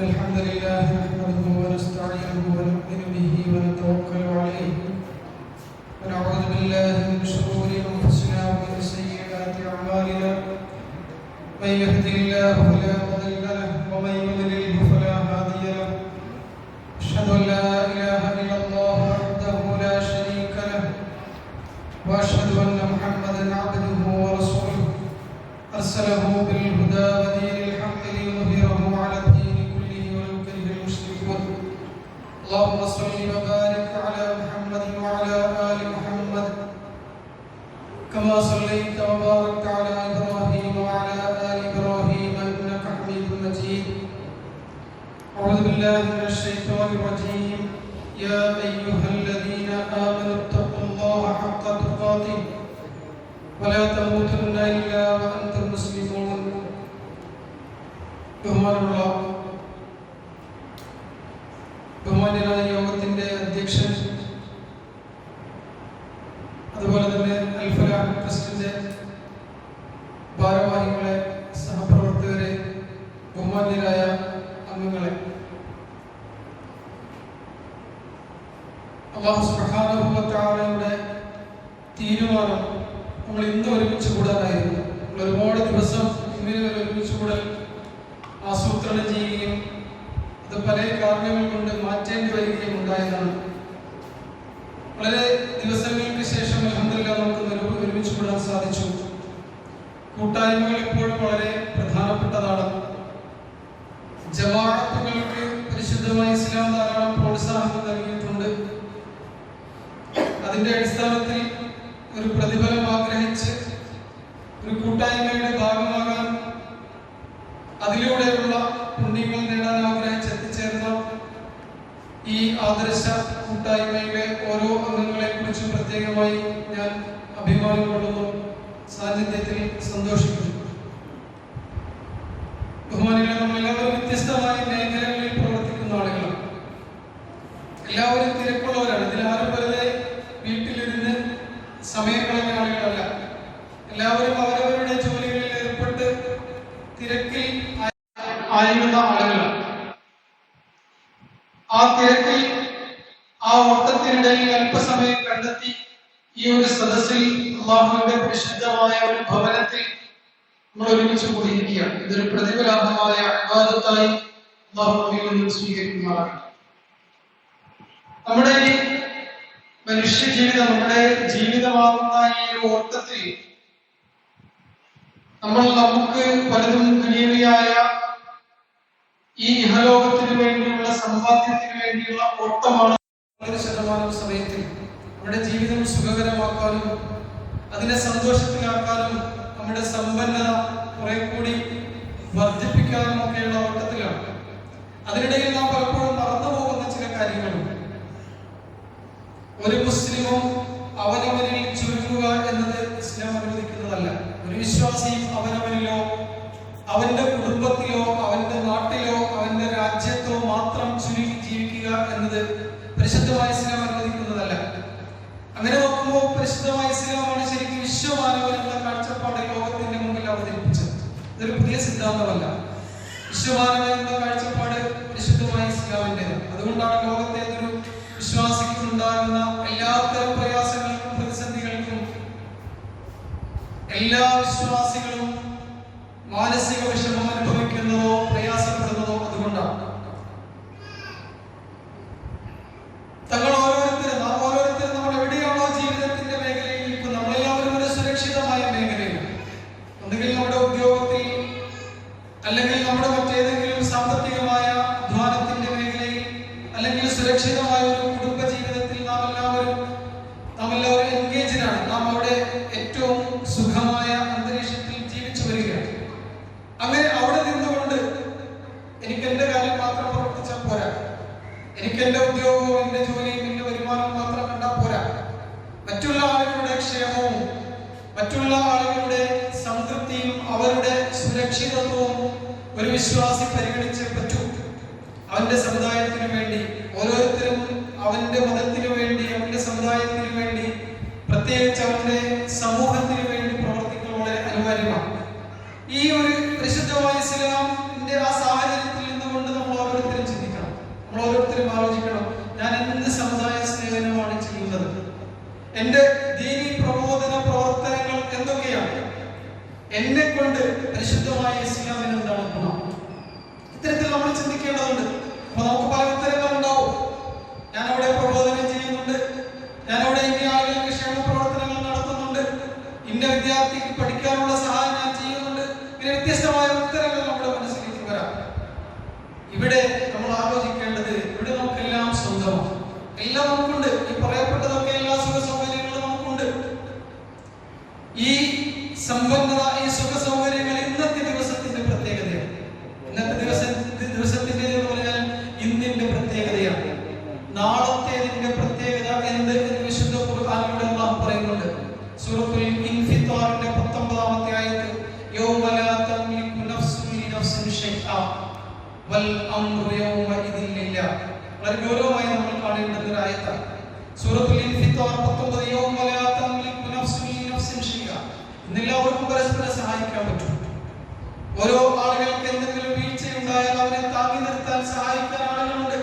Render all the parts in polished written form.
الحمد لله نحمده ونستعينه ونؤمن به ونتوكل عليه ونعوذ بالله من شرور انفسنا ومن سيئات اعمالنا من يهده الله فلا مضل له ومن يضلل فلا هادي له اشهد ان لا اله الا الله وحده لا شريك له واشهد ان محمدا عبده ورسوله ارسله بالهدى ودين الحق ليظهره على الدين كله ولو كره المشركون اللهم صل وبارك على محمد وعلى ال محمد كما صليت وباركت على ابراهيم وعلى ال ابراهيم انك حميد مجيد اعوذ بالله من الشيطان الرجيم يا ايها الذين امنوا اتقوا الله حق تقاته ولا تموتن الا وانتم مسلمون ബഹുമാന്യനായ യോഗത്തിന്റെ അധ്യക്ഷൻ, അതുപോലെ തന്നെ അൽഫലാഹ് ട്രസ്റ്റിന്റെ ഭാരവാഹികളെ, സഹപ്രവർത്തകരെ, ബഹുമാന്യരായ അംഗങ്ങളെ, അല്ലാഹു സുബ്ഹാനഹു വ തആലയുടെ തീരുമാനം നമ്മൾ ഇന്ന് ഒരുമിച്ച് കൂടാനായിരുന്നു. നമ്മൾ ഒരുപാട് ദിവസം ഇങ്ങനെ ഒരുമിച്ച് കൂടൽ ആസൂത്രണം ചെയ്യുകയും അത് പല കാരണങ്ങൾ കൊണ്ട് മാറ്റേണ്ടി വരികയും ഉണ്ടായതാണ്. വളരെ ദിവസങ്ങൾക്ക് ശേഷം അൽഹംദുലില്ലാഹ് നമുക്ക് ഒരുമിച്ച് കൂടാൻ സാധിച്ചു. കൂട്ടായ്മകൾ എപ്പോഴും വളരെ പ്രധാനപ്പെട്ടതാണ്. ജമാഅത്തുകൾക്ക് പരിശുദ്ധമായ ഇസ്ലാം ധാരാളം പ്രോത്സാഹനം നൽകിയിട്ടുണ്ട്. അതിന്റെ അടിസ്ഥാനത്തിൽ ഒരു പ്രതിഫലം ആഗ്രഹിച്ച് ഒരു കൂട്ടായ്മയുടെ ഭാഗമാകാൻ, അതിലൂടെയുള്ള പുണ്യങ്ങൾ നേടാൻ ആഗ്രഹിച്ച് എത്തിച്ചേർന്ന ഈ ആദർശ കൂട്ടായ്മയിലെ ഓരോ അംഗങ്ങളെ കുറിച്ച് പ്രത്യേകമായി ഞാൻ അഭിമാനം കൊള്ളുന്നു, സാന്നിധ്യത്തിൽ സന്തോഷിക്കുന്നു. ബഹുമാനികളെ, നമ്മളെല്ലാവരും വ്യത്യസ്തമായ മേഖലകളിൽ പ്രവർത്തിക്കുന്ന ആളുകളാണ്. എല്ലാവരും തിരക്കുള്ളവരാണ്. ഇതിലാരും വെറുതെ വീട്ടിലിരുന്ന് സമയം കളയുന്ന ആളുകളല്ല. എല്ലാവരും അവരവരുടെ ജോലികളിൽ ഏർപ്പെട്ട് തിരക്കിൽ ആയിരുന്ന ആളുകളാണ്. ആ തിരക്കിൽ, ആ ഓട്ടത്തിനിടയിൽ അല്പസമയം കണ്ടെത്തി ഈ ഒരു സദസ്സിൽ, അല്ലാഹുവിന്റെ പരിശുദ്ധമായ ഒരു ഭവനത്തിൽ നമ്മൾ ഒരുമിച്ച് കൂടിയിരിക്കുകയാണ്. ഇതൊരു പ്രതിഫലാർഹമായ ഇബാദത്തായി അല്ലാഹു നമ്മിൽ നിന്നും സ്വീകരിക്കുമാറാകട്ടെ. നമ്മുടെ ഈ മനുഷ്യ ജീവിതം, നമ്മുടെ ജീവിതമാകുന്ന ഈ ഒരു ഓട്ടത്തിൽ നമുക്ക് പലതും ദുനിയവിയായ ഈ ഇഹലോകത്തിന് വേണ്ടിയുള്ള സമ്പാദ്യത്തിന് വേണ്ടിയുള്ള ഓട്ടമാണ്. 100% സമയത്തിൽ നമ്മുടെ ജീവിതം സുഖകരമാക്കാനും അതിനെ സന്തോഷത്തിലാക്കാനും നമ്മുടെ സമ്പന്നത കുറെ കൂടി വർദ്ധിപ്പിക്കാനും ഒക്കെയുള്ള ഓട്ടത്തിലാണ്. അതിനിടയിൽ നാം പലപ്പോഴും മറന്നു പോകുന്ന ചില കാര്യങ്ങളുണ്ട്. ഒരു മുസ്ലിമും അവനവനിൽ ചുരുങ്ങുക എന്നത് ഇസ്ലാം അനുവദിക്കുന്നതല്ല. ഒരു വിശ്വാസിയും അവനവനിലോ അവന്റെ കുടുംബത്തിലോ അവന്റെ നാട്ടിലോ അവന്റെ രാജ്യത്തോ മാത്രം ചുരുങ്ങി ജീവിക്കുക എന്നത് പരിശുദ്ധമായ ഇസ്ലാം അനുവദിക്കുന്നതല്ല. അങ്ങനെ നോക്കുമ്പോൾ പരിശുദ്ധമായ ഇസ്ലാമാണ് ശരിക്കും വിശ്വമാനവനുള്ള കാഴ്ചപ്പാട് ലോകത്തിന്റെ മുമ്പിൽ അവതരിപ്പിച്ചത്. ഇതൊരു പുതിയ സിദ്ധാന്തമല്ല. വിശ്വമാനവൻ എന്ന കാഴ്ചപ്പാട് പരിശുദ്ധമായ ഇസ്ലാമിൻ്റെതാണ്. അതുകൊണ്ടാണ് ലോകത്തെ ഒരു വിശ്വാസിക്കുണ്ടാകുന്ന എല്ലാത്തരം പ്രയാസങ്ങൾക്കും പ്രതിസന്ധികൾക്കും എല്ലാ വിശ്വാസികളും മാനസിക വിഷമം അനുഭവിക്കുന്നതോ പ്രയാസപ്പെടുന്നതോ അതുകൊണ്ടാണ്. നാം ഓരോരുത്തരും നമ്മൾ എവിടെയാണോ ജീവിതത്തിന്റെ മേഖലയിൽ നിൽക്കുന്നത്, നമ്മളെല്ലാവരും ഒരു സുരക്ഷിതമായ മേഖലയിലാണ്. ഒന്നുകിൽ നമ്മുടെ ഉദ്യോഗത്തിൽ, അല്ലെങ്കിൽ നമ്മുടെ മറ്റേതെങ്കിലും സാമ്പത്തികമായ അധ്വാനത്തിന്റെ മേഖലയിൽ, അല്ലെങ്കിൽ സുരക്ഷിതമായ ഒരു കുടുംബ ജീവിതത്തിൽ നാം എല്ലാവരും എൻഗേജിനാണ്. നാം അവിടെ ഏറ്റവും സുഖമായ അന്തരീക്ഷത്തിൽ ജീവിച്ചു വരികയാണ്. അങ്ങനെ അവിടെ നിന്നുകൊണ്ട് എനിക്ക് എന്റെ കാര്യം മാത്രം പ്രവർത്തിച്ചാൽ പോരാ, എനിക്ക് എന്റെ ഉദ്യോഗവും എന്റെ ജോലിയും എന്റെ വരുമാനവും മാത്രം കണ്ടാൽ പോരാ. മറ്റുള്ള ആളുകളുടെ ക്ഷേമവും മറ്റുള്ള ആളുകളുടെ സംതൃപ്തിയും അവരുടെ സുരക്ഷിതത്വവും ഒരു വിശ്വാസി പരിഗണിച്ചേ പറ്റൂ. അവന്റെ സമുദായത്തിനു വേണ്ടി, ഓരോരുത്തരും അവന്റെ മതത്തിനു വേണ്ടി, അവന്റെ സമുദായത്തിനു വേണ്ടി, പ്രത്യേകിച്ച് അവന്റെ സമൂഹത്തിനു വേണ്ടി പ്രവർത്തിക്കുക വളരെ അനിവാര്യമാണ്. ഈ ഒരു പരിശുദ്ധമായ ഇസ്ലാമിന്റെ ആ സാഹചര്യത്തിൽ നിന്നുകൊണ്ട് നമ്മൾ വൽ അംറു യൗമഇദിൻ ലില്ലാഹ്. വളരെ ഗൗരവമായി നമ്മൾ കാണേണ്ടുന്ന ഒരു ആയത്താണ്. സൂറത്തുൽ ഇൻഫിത്താർ 19 യൗമ ലാ തംലികു നഫ്സുൻ ലിനഫ്സിൻ ഷൈഅ. ഇന്നെല്ലാവർക്കും പരസ്പരം സഹായിക്കാൻ പറ്റും. ഓരോ ആളുകൾക്ക് എന്തെങ്കിലും വീഴ്ചയുണ്ടായാൽ അവരെ താങ്ങി നിർത്താൻ സഹായിക്കാൻ ആളുകളുണ്ട്.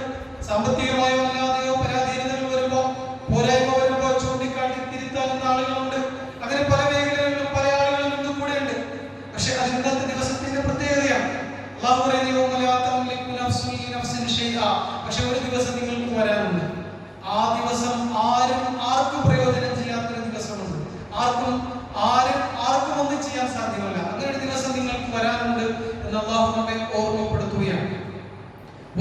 സാമ്പത്തികമായോ അല്ലാതെയോ പരാധീനതകൾ വരുമ്പോ, പോരായ്മ വരുമ്പോ ചൂണ്ടിക്കാട്ടി തിരുത്താവുന്ന ആളുകളുണ്ട്. അങ്ങനെ പല മേഖലകളിലും പല ആളുകളും ഇന്നും കൂടെ ഉണ്ട്. പക്ഷെ അത് ഇന്നത്തെ ദിവസത്തിന്റെ പ്രത്യേകതയാണ്. അല്ലാഹു പറയുന്നു യൗമ ലാ തംലികു നഫ്സുൻ ലിനഫ്സിൻ ഷൈഅ. പക്ഷെ ഒരു ദിവസം നിങ്ങൾക്ക് വരാനുണ്ട്. ആ ദിവസം ആർക്കും പ്രയോജനം ചെയ്യാത്തൊരു ദിവസമുണ്ട്. ആർക്കും ഒന്നും ചെയ്യാൻ സാധ്യമല്ല. അങ്ങനെ ഒരു ദിവസം നിങ്ങൾക്ക് വരാനുണ്ട് എന്ന് അല്ലാഹു നമ്മെ ഓർമ്മപ്പെടുത്തുകയാണ്.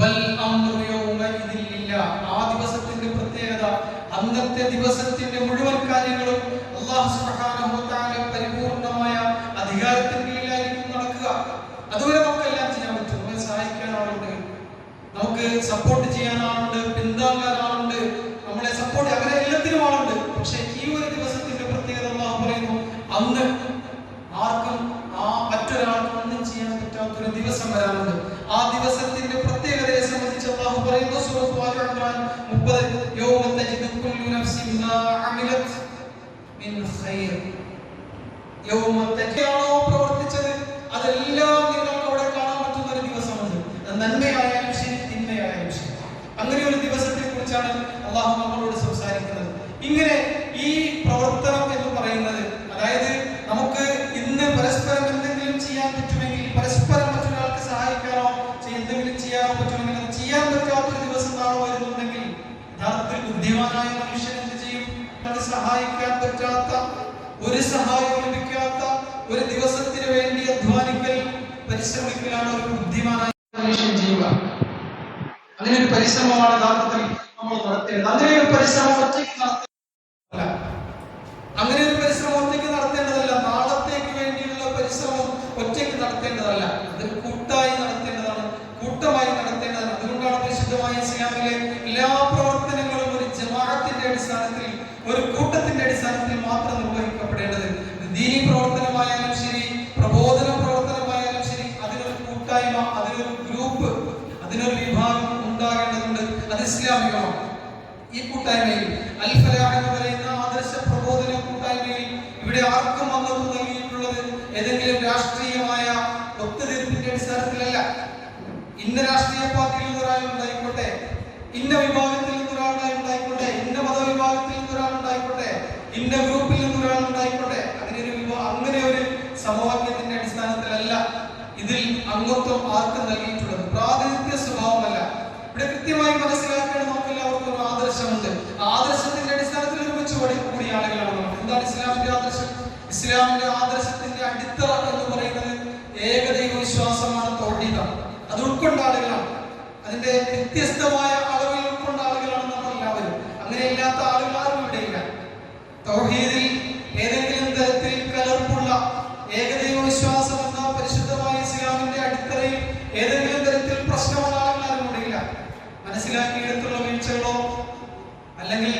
വൽ അംറു യൗമഇദിൻ ലില്ലാഹ്. ആ ദിവസത്തിന്റെ പ്രത്യേകത, അന്നത്തെ ദിവസത്തിന്റെ മുഴുവൻ കാര്യങ്ങളും അല്ലാഹു സുബ്ഹാനഹു വ തആല പരിപൂർണമായ അധികാരത്തിന്റെ കീഴിലായിരിക്കും നടക്കുക. അതുവരെ നമുക്കെല്ലാം ചെയ്യാൻ പറ്റും. നമ്മളെ സഹായിക്കാൻ ആളുണ്ട്, നമുക്ക് സപ്പോർട്ട് ചെയ്യാൻ ആളുണ്ട്, പിന്താങ്ങാൻ ആളുണ്ട്, നമ്മളെ സപ്പോർട്ട്, അങ്ങനെ എല്ലാത്തിനും ആളുണ്ട്. പക്ഷെ ഈ ഒരു ദിവസത്തിന്റെ പ്രത്യേകത അല്ലാഹു പറയുന്നു, അന്ന് ആർക്കും മറ്റൊരാൾക്കും ഒന്നും ചെയ്യാൻ പറ്റാത്തൊരു ദിവസം വരാനുണ്ട്. ആ ദിവസത്തിന്റെ പ്രത്യേകതയെ സംബന്ധിച്ച് അല്ലാഹു പറയുന്നു സൂറത്ത് ആൽ ഇംറാൻ 30 യൗമ തജിദു കുല്ലു നഫ്സിൻ മാ അമിലത് മിൻ ഖൈർ. യൗമ തജിദു പ്രവർത്തിച്ചത് അതെല്ലാം നിങ്ങൾക്ക് അവിടെ കാണാൻ പറ്റുന്ന ഒരു ദിവസമുണ്ട്. നന്മയായാലും ശരി, തിന്മയായാലും ശരി. അങ്ങനെ ഒരു ദിവസത്തെ കുറിച്ചാണ് അല്ലാഹു നമ്മളോട് സംസാരിക്കുന്നത്. ഇങ്ങനെ ഈ പ്രവർത്തനം എന്ന് പറയുന്നത്, അതായത് നമുക്ക് ഇന്ന് പരസ്പരം എന്തെങ്കിലും ചെയ്യാൻ പറ്റുമെങ്കിൽ, പരസ്പരം മറ്റൊരാൾക്ക് സഹായിക്കാനോ എന്തെങ്കിലും ചെയ്യാനോ പറ്റുമെങ്കിൽ, അത് ചെയ്യാൻ പറ്റാത്തൊരു ദിവസം നാളെ വരുന്നുണ്ടെങ്കിൽ യഥാർത്ഥത്തിൽ ബുദ്ധിമാനായ മനുഷ്യൻ എന്ത് ചെയ്യും? അത് സഹായിക്കാൻ പറ്റാത്ത, ഒരു സഹായം ലഭിക്കാത്ത ഒരു ദിവസത്തിന് വേണ്ടി അധ്വാനിക്കൽ, പരിശ്രമിക്കലാണ് ഒരു ബുദ്ധിമാനായ മനുഷ്യൻ ചെയ്യുക. അങ്ങനെ ഒരു പരിശ്രമമാണ് യഥാർത്ഥത്തിൽ നമ്മൾ നടത്തേണ്ടത്. അങ്ങനെ ഒരു പരിശ്രമം ഒറ്റയ്ക്ക് നടത്തേണ്ടതല്ല. നാളത്തേക്ക് വേണ്ടിയുള്ള പരിശ്രമം ഒറ്റയ്ക്ക് നടത്തേണ്ടതല്ല. അത് കൂട്ടായി നടത്തേണ്ടതാണ്, കൂട്ടമായി നടത്തേണ്ടതാണ്. അതുകൊണ്ടാണ് പരിശുദ്ധമായ ഇസ്ലാമിലെ എല്ലാ പ്രവർത്തനങ്ങളും ഒരു ജമാഅത്തിന്റെ അടിസ്ഥാനത്തിൽ, ഒരു കൂട്ടത്തിന്റെ അടിസ്ഥാനത്തിൽ മാത്രം നിർവഹിക്കപ്പെടേണ്ടത്. ദീനി പ്രവർത്തനമായാലും ശരി, പ്രബോധന പ്രവർത്തനമായാലും ശരി, അതിനൊരു കൂട്ടായ്മ, അതിനൊരു ഗ്രൂപ്പ്, അതിനൊരു വിഭാഗം ഉണ്ടാകേണ്ടതുണ്ട്. അത് ഇസ്ലാമികമാണ്. ഈ കൂട്ടായ്മയിൽ അൽ ഫലാഹ് എന്ന് പറയുന്ന ആദർശ പ്രബോധന കൂട്ടായ്മയിൽ ഇവിടെ ആർക്കും അംഗത്വം നൽകിയിട്ടുള്ളത് ഏതെങ്കിലും രാഷ്ട്രീയമായ ഒത്തുതീർപ്പിന്റെ അടിസ്ഥാനത്തിലല്ല. ഇന്ന രാഷ്ട്രീയ പാർട്ടിയിൽ നിന്ന് ഒരാളുണ്ടായിക്കോട്ടെ, ഇന്ന വിഭാഗത്തിൽ നിന്ന് ഒരാളുണ്ടായിക്കോട്ടെ, ഇന്ന മതവിഭാഗത്തിൽ നിന്ന് ഒരാളുണ്ടായിക്കോട്ടെ, ഇന്ന ഗ്രൂപ്പിൽ നിന്ന് ഒരാളുണ്ടായിക്കോട്ടെ, അങ്ങനെ ഒരു സമവാക്യത്തിന്റെ അടിസ്ഥാനത്തിലല്ല ഇതിൽ അംഗത്വം ആർക്കും നൽകിയിട്ടുള്ളത്. പ്രാതിനിധ്യ സ്വഭാവമല്ല. ഇവിടെ കൃത്യമായി മനസ്സിലാക്കേണ്ട നമുക്ക് എല്ലാവർക്കും ഒരു ആദർശമുണ്ട്. ആദർശത്തിന്റെ അടിസ്ഥാനത്തിൽ ഒരുമിച്ച് കൂടിയ ആളുകളാണ് നമ്മൾ. എന്താണ് ഇസ്ലാമിന്റെ ആദർശം? ഇസ്ലാമിന്റെ ആദർശത്തിന്റെ അടിത്തറ എന്ന് പറയുന്നത് ഏകദൈവ വിശ്വാസമാണ്, തൗഹീദാണ്. അത് ഉൾക്കൊണ്ട ആളുകളാണ്, അതിന്റെ വ്യത്യസ്തമായ അളവിൽ ഉൾക്കൊണ്ട ആളുകളാണ് നമ്മൾ എല്ലാവരും. അങ്ങനെ ഇല്ലാത്ത ആളുകൾ ആരും ഇവിടെയില്ല. തൗഹീദിൽ ഏതെങ്കിലും തരത്തിൽ കലർപ്പുള്ള ഏകദൈവ വിശ്വാസം എന്ന പരിശുദ്ധമായ ഇസ്ലാമിന്റെ അടിത്തറയിൽ ഏതെങ്കിലും തരത്തിൽ പ്രശ്നമുള്ള ആളുകൾ ആരും ഇവിടെയില്ല. മനസ്സിലാക്കിയെടുത്തുള്ള വീഴ്ചകളോ അല്ലെങ്കിൽ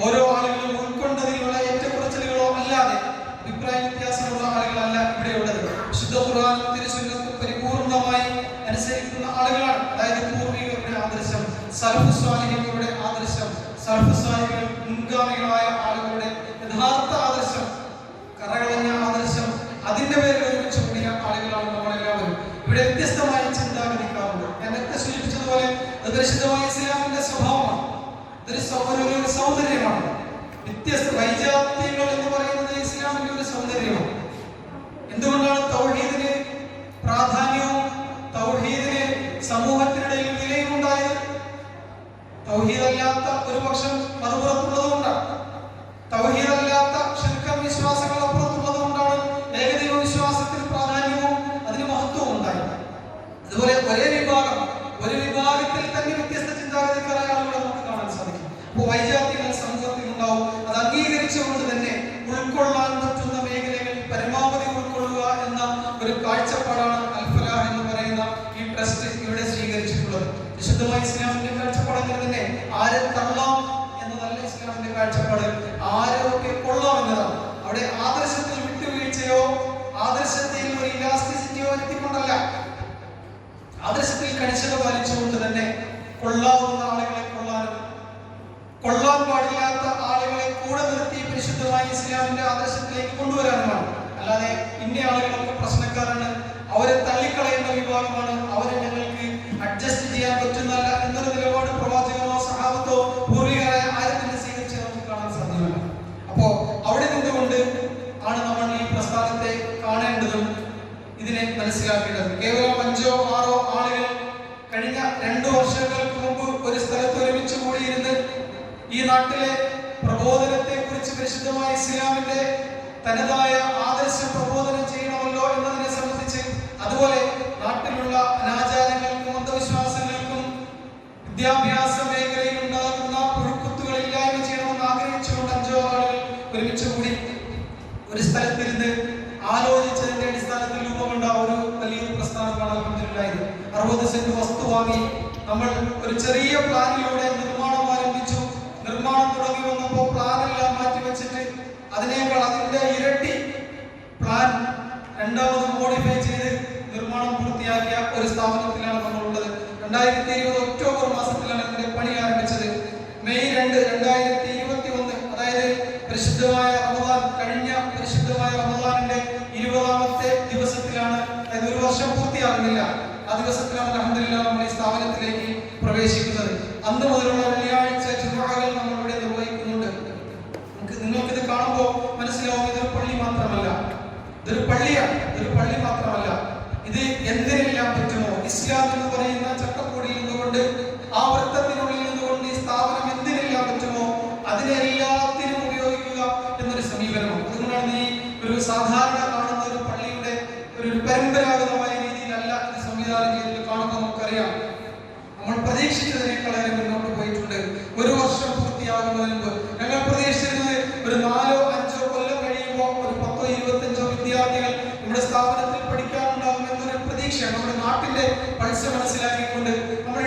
ഓരോ ആളുകളും ഉൾക്കൊണ്ടതിലുള്ള ഏറ്റക്കുറച്ചിലുകളോ അല്ലാതെ അഭിപ്രായ വ്യത്യാസമുള്ള ആളുകളല്ല ഇവിടെയുള്ളത്. വിശുദ്ധ ഖുർആനും തിരുസുന്നത്തും പരിപൂർണമായി അനുസരിക്കുന്ന ആളുകളാണ്. അതായത് പൂർവികരുടെ ആദർശം, സലഫു സ്വാലിഹീങ്ങളുടെ ആദർശം, സലഫു സ്വാലിഹീകൾ മുൻഗാമികളായ ആളുകളുടെ യഥാർത്ഥ ആദർശം, കറകളഞ്ഞ ആദർശം, അതിന്റെ പേരിൽ ഒരുമിച്ച് കൂടിയ ആളുകളാണ് നമ്മളെല്ലാവരും. ഇവിടെ വ്യത്യസ്തമായ ചിന്താഗതിക്കാറുണ്ട്. ഞാൻ നേരത്തെ സൂചിപ്പിച്ചതുപോലെ അത് പരിശുദ്ധമായ ഇസ്ലാമിന്റെ സ്വഭാവമാണ്. ഇതൊരു സൗന്ദര്യമാണ്. വ്യത്യസ്ത വൈജാത്യങ്ങൾ എന്ന് പറയുന്നത് ഇസ്ലാമിന്റെ ഒരു സൗന്ദര്യമാണ്. എന്തുകൊണ്ടാണ് തൗഹീദിന് പ്രാധാന്യവും തൗഹീദിന് സമൂഹത്തിനിടയിൽ വിലയും ഉണ്ടായത്? തൗഹീദല്ലാത്ത ഒരു പക്ഷം മറുപുറത്തുള്ളതുകൊണ്ടാണ്. തൗഹീദല്ലാത്ത ശിർക്കൻ വിശ്വാസങ്ങൾ അപ്പുറത്തുള്ളതുകൊണ്ടാണ് ഏകദൈവ വിശ്വാസത്തിന് പ്രാധാന്യവും അതിന് മഹത്വവും ഉണ്ടായത്. അതുപോലെ ഒരു വിഭാഗത്തിൽ തന്നെ വ്യത്യസ്ത ചിന്താഗതിക്കാരായ ആളുകളെ നമുക്ക് കാണാൻ സാധിക്കും. അപ്പോൾ വൈജാത്യങ്ങൾ സമൂഹത്തിൽ ഉണ്ടാവും. അത് അംഗീകരിച്ചുകൊണ്ട് തന്നെ ഉൾക്കൊള്ളാൻ പറ്റുന്ന മേഖലകൾ പരമാവധി ഉൾക്കൊള്ളുക എന്ന ഒരു കാഴ്ചപ്പാടാണ് അൽ ഫലാഹ് എന്ന് പറയുന്ന ഈ ട്രസ്റ്റ് ഇവിടെ സ്വീകരിച്ചിട്ടുള്ളത്. വിശുദ്ധമായ ഇസ്ലാമിന്റെ കാഴ്ചപ്പാട് അങ്ങനെ തന്നെ. ആരെ തള്ളാം എന്നതല്ല ഇസ്ലാമിന്റെ കാഴ്ചപ്പാട്, ആരൊക്കെ കൊള്ളാം എന്നതാണ്. അവിടെ ആദർശത്തിൽ വിട്ടുവീഴ്ചയോ ആദർശത്തിൽ ഒരു ഇലാസ്റ്റിസിറ്റിയോ എത്തിക്കൊണ്ടല്ല. ആദർശത്തിൽ കണിശത പാലിച്ചുകൊണ്ട് തന്നെ കൊള്ളാവുന്ന ആളുകളെ കൊള്ളാനും കൊള്ളാൻ പാടില്ലാത്ത ആളുകളെ കൂടെ നിർത്തി പരിശുദ്ധമായ ഇസ്ലാമിന്റെ ആദർശത്തിലേക്ക് കൊണ്ടുവരാനുമാണ്. അല്ലാതെ ഇന്ന ആളുകളൊക്കെ പ്രശ്നക്കാരാണ്, അവരെ തള്ളിക്കളയുന്ന വിഭാഗമാണ്, അവരെ ഞങ്ങൾക്ക് അഡ്ജസ്റ്റ് ചെയ്യാൻ പറ്റുന്നല്ല എന്നൊരു നിലപാട് പ്രവാചകനോ സഹാബത്തോ പൂർവികരായ ആരും തന്നെ സ്വീകരിച്ച് നമുക്ക് കാണാൻ സാധ്യമല്ല. അപ്പോ അവിടെ നിന്നുകൊണ്ട് ആണ് നമ്മൾ ഈ പ്രസ്ഥാനത്തെ കാണേണ്ടതും ഇതിനെ മനസ്സിലാക്കേണ്ടത്. കേവലം 5 or 6 ആളുകൾ കഴിഞ്ഞ 2 വർഷങ്ങൾക്ക് മുമ്പ് ഒരു സ്ഥലത്ത് ഒരുമിച്ച് കൂടിയിരുന്ന് ഈ നാട്ടിലെ പ്രബോധനത്തെ കുറിച്ച് പരിശുദ്ധമായ ഇസ്ലാമിന്റെ തനതായ ആദർശം പ്രബോധനം ചെയ്യണമല്ലോ എന്നതിനെ സംബന്ധിച്ച്, അതുപോലെ നാട്ടിലുള്ള അനാചാരങ്ങൾക്കും അന്ധവിശ്വാസങ്ങൾക്കും വിദ്യാഭ്യാസ മേഖലയിൽ ഉണ്ടാകുന്ന പുഴുക്കുത്തുകൾ ഇല്ലായ്മ ചെയ്യണമെന്ന് ആഗ്രഹിച്ചുകൊണ്ട് 5 ആളുകൾ ഒരുമിച്ച് കൂടി ഒരു സ്ഥലത്തിരുന്ന് ആലോചിച്ചതിന്റെ അടിസ്ഥാനത്തിൽ രൂപം ഒരു വലിയൊരു പ്രസ്ഥാനമാണ് അൽഹംദുലില്ലാഹ്. 60 സെന്റ് വസ്തു വാങ്ങി നമ്മൾ ഒരു ചെറിയ പ്ലാനിലൂടെ നിർമ്മാണം ആരംഭിച്ചു. നിർമ്മാണം തുടങ്ങി വന്നപ്പോൾ പ്ലാനെല്ലാം മാറ്റിവെച്ചിട്ട് അതിന്റെ ഇരട്ടി പ്ലാൻ രണ്ടാമത് മോഡിഫൈ ചെയ്ത് നിർമ്മാണം പൂർത്തിയാക്കിയ ഒരു സ്ഥാപനത്തിലാണ് നമ്മളുള്ളത്. 2020 ഒക്ടോബർ മാസത്തിലാണ് ഇതിന്റെ പണി ആരംഭിച്ചത്. മെയ് 2, 2021, അതായത് പരിശുദ്ധമായ റമദാൻ, കഴിഞ്ഞ പരിശുദ്ധമായ റമദാനിന്റെ 20ാമത്തെ ദിവസത്തിലാണ്, അതായത് 1 വർഷം പൂർത്തിയാകുന്നില്ല, ആ ദിവസത്തിലാണ് അൽഹംദുലില്ലാഹ് നമ്മൾ ഈ സ്ഥാപനത്തിലേക്ക് പ്രവേശിക്കുന്നത്. അന്ന് മുതലുള്ള വെള്ളിയാഴ്ച ജുമുഅകൾ നമ്മൾ ഇവിടെ നിർവഹിക്കുന്നുണ്ട്. നിങ്ങൾക്കിത് കാണുമ്പോൾ മനസ്സിലാവും ഇതൊരു പള്ളി മാത്രമല്ല, ഇതൊരു പള്ളിയാണ്, ഇതൊരു പള്ളി മാത്രമല്ല. ഇത് എന്തിനെല്ലാം പറ്റുമോ, ഇസ്ലാം എന്ന് പറയുന്ന ചട്ടക്കൂടിയിൽ നിന്നുകൊണ്ട്, ആ വൃത്തത്തിനുള്ളിൽ നിന്നുകൊണ്ട് ഈ സ്ഥാപനം എന്തിനെല്ലാം പറ്റുമോ അതിനെല്ലാത്തിനും ഉപയോഗിക്കുക എന്നൊരു സമീപനമാണ്. അതുകൊണ്ടാണ് ഈ ഒരു സാധാരണ കാണുന്ന ഒരു പള്ളിയുടെ ഒരു പരമ്പരാഗതമായ രീതിയിലല്ല ഇത് സംവിധാനം ചെയ്തിട്ട് കാണുമ്പോൾ നമുക്കറിയാം. നമ്മൾ പ്രതീക്ഷിച്ചതിനേക്കാളേറെ മുന്നോട്ട് പോയിട്ടുണ്ട്. 1 വർഷം പൂർത്തിയാകുന്നതിന് മുമ്പ് ഞങ്ങൾ പ്രതീക്ഷിച്ചിരുന്നത് ഒരു 4 or 5 കൊല്ലം കഴിയുമ്പോൾ ഒരു 10 or 25 വിദ്യാർത്ഥികൾ നമ്മുടെ സ്ഥാപനത്തിൽ പഠിക്കാനുണ്ടാകും എന്നൊരു പ്രതീക്ഷയാണ്. നമ്മുടെ നാട്ടിന്റെ പൾസ് മനസ്സിലാക്കിക്കൊണ്ട് നമ്മൾ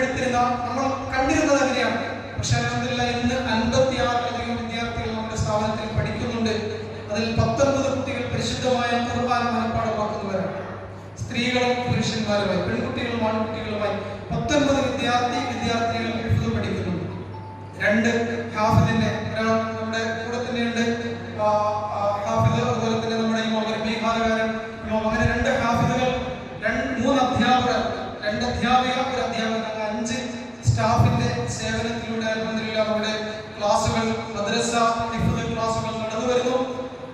കണ്ടിരുന്നത് അങ്ങനെയാണ്. പക്ഷെ അൽഹംദുലില്ലാഹ് ഇന്ന് 56-ലധികം വിദ്യാർത്ഥികൾ നമ്മുടെ സ്ഥാപനത്തിൽ പഠിക്കുന്നുണ്ട്. അതിൽ 19 കുട്ടികൾ പരിശുദ്ധമായ ഖുർആൻ മനഃപ്പാഠമാക്കുന്നവരാണ്. സ്ത്രീകളും പുരുഷന്മാരുമായി, പെൺകുട്ടികളും ആൺകുട്ടികളുമായി 19 വിദ്യാർത്ഥികൾ ഹിഫ്ള് പഠിക്കുന്നുണ്ട്. 2 ഹാഫിദിന്റെ, ഒരാൾ നമ്മുടെ കൂടെ തന്നെയുണ്ട്, ഹാഫിദ്, അതുപോലെ തന്നെ നമ്മുടെ ഇമാം ബീഹാറുകാരൻ ഇമാം, അങ്ങനെ 2 ഹാഫിദുകൾ, 3 അധ്യാപകർ, 2 അധ്യാപിക, 1 അധ്യാപകൻ, 5 സ്റ്റാഫിന്റെ സേവനത്തിലൂടെ അൽഹംദുലില്ലാഹ് നമ്മുടെ ക്ലാസുകൾ, മദ്രസ ഹിഫ്ള് ക്ലാസുകൾ നടന്നു വരുന്നു.